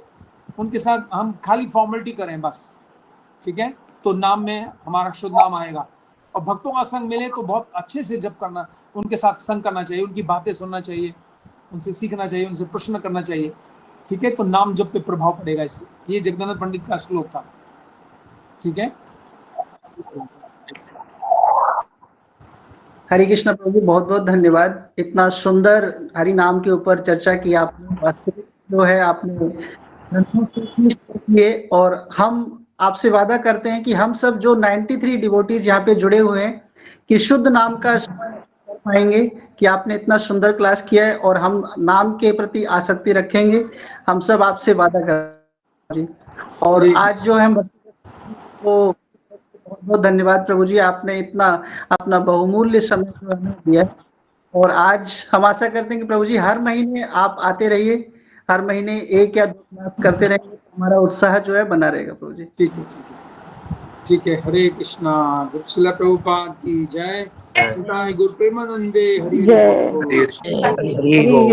उनके साथ हम खाली फॉर्मेलिटी करें बस। ठीक है, तो नाम में हमारा शुद्ध नाम आएगा। और भक्तों का संग मिले तो बहुत अच्छे से जप करना, उनके साथ संग करना चाहिए, उनकी बातें सुनना चाहिए, उनसे सीखना चाहिए, उनसे प्रश्न करना चाहिए। ठीक है, तो नाम जप पे प्रभाव पड़ेगा इससे। ये जगन्नाथ पंडित का श्लोक था। ठीक है, हरे कृष्णा प्रभु जी बहुत बहुत धन्यवाद। इतना सुंदर हरि नाम के ऊपर चर्चा की आपने, वास्तविक जो है आपने किए। और हम आपसे वादा करते हैं कि हम सब जो 93 डिवोटीज यहाँ पे जुड़े हुए हैं कि शुद्ध नाम का कर पाएंगे कि आपने इतना सुंदर क्लास किया है, और हम नाम के प्रति आसक्ति रखेंगे। हम सब आपसे वादा कर। और आज जो है वो बहुत बहुत धन्यवाद प्रभु जी, आपने इतना अपना बहुमूल्य समय जो हमें दिया। और आज हम आशा करते हैं कि प्रभु जी हर महीने आप आते रहिए, हर महीने 1 या 2 क्लास करते रहेंगे, हमारा उत्साह जो है बना रहेगा प्रभु जी। ठीक है, ठीक है, ठीक है। हरे कृष्णा। गुरुशिला प्रभुपाद की जय। निताई गौर प्रेमानंदे हरि बोल। हरि बोल।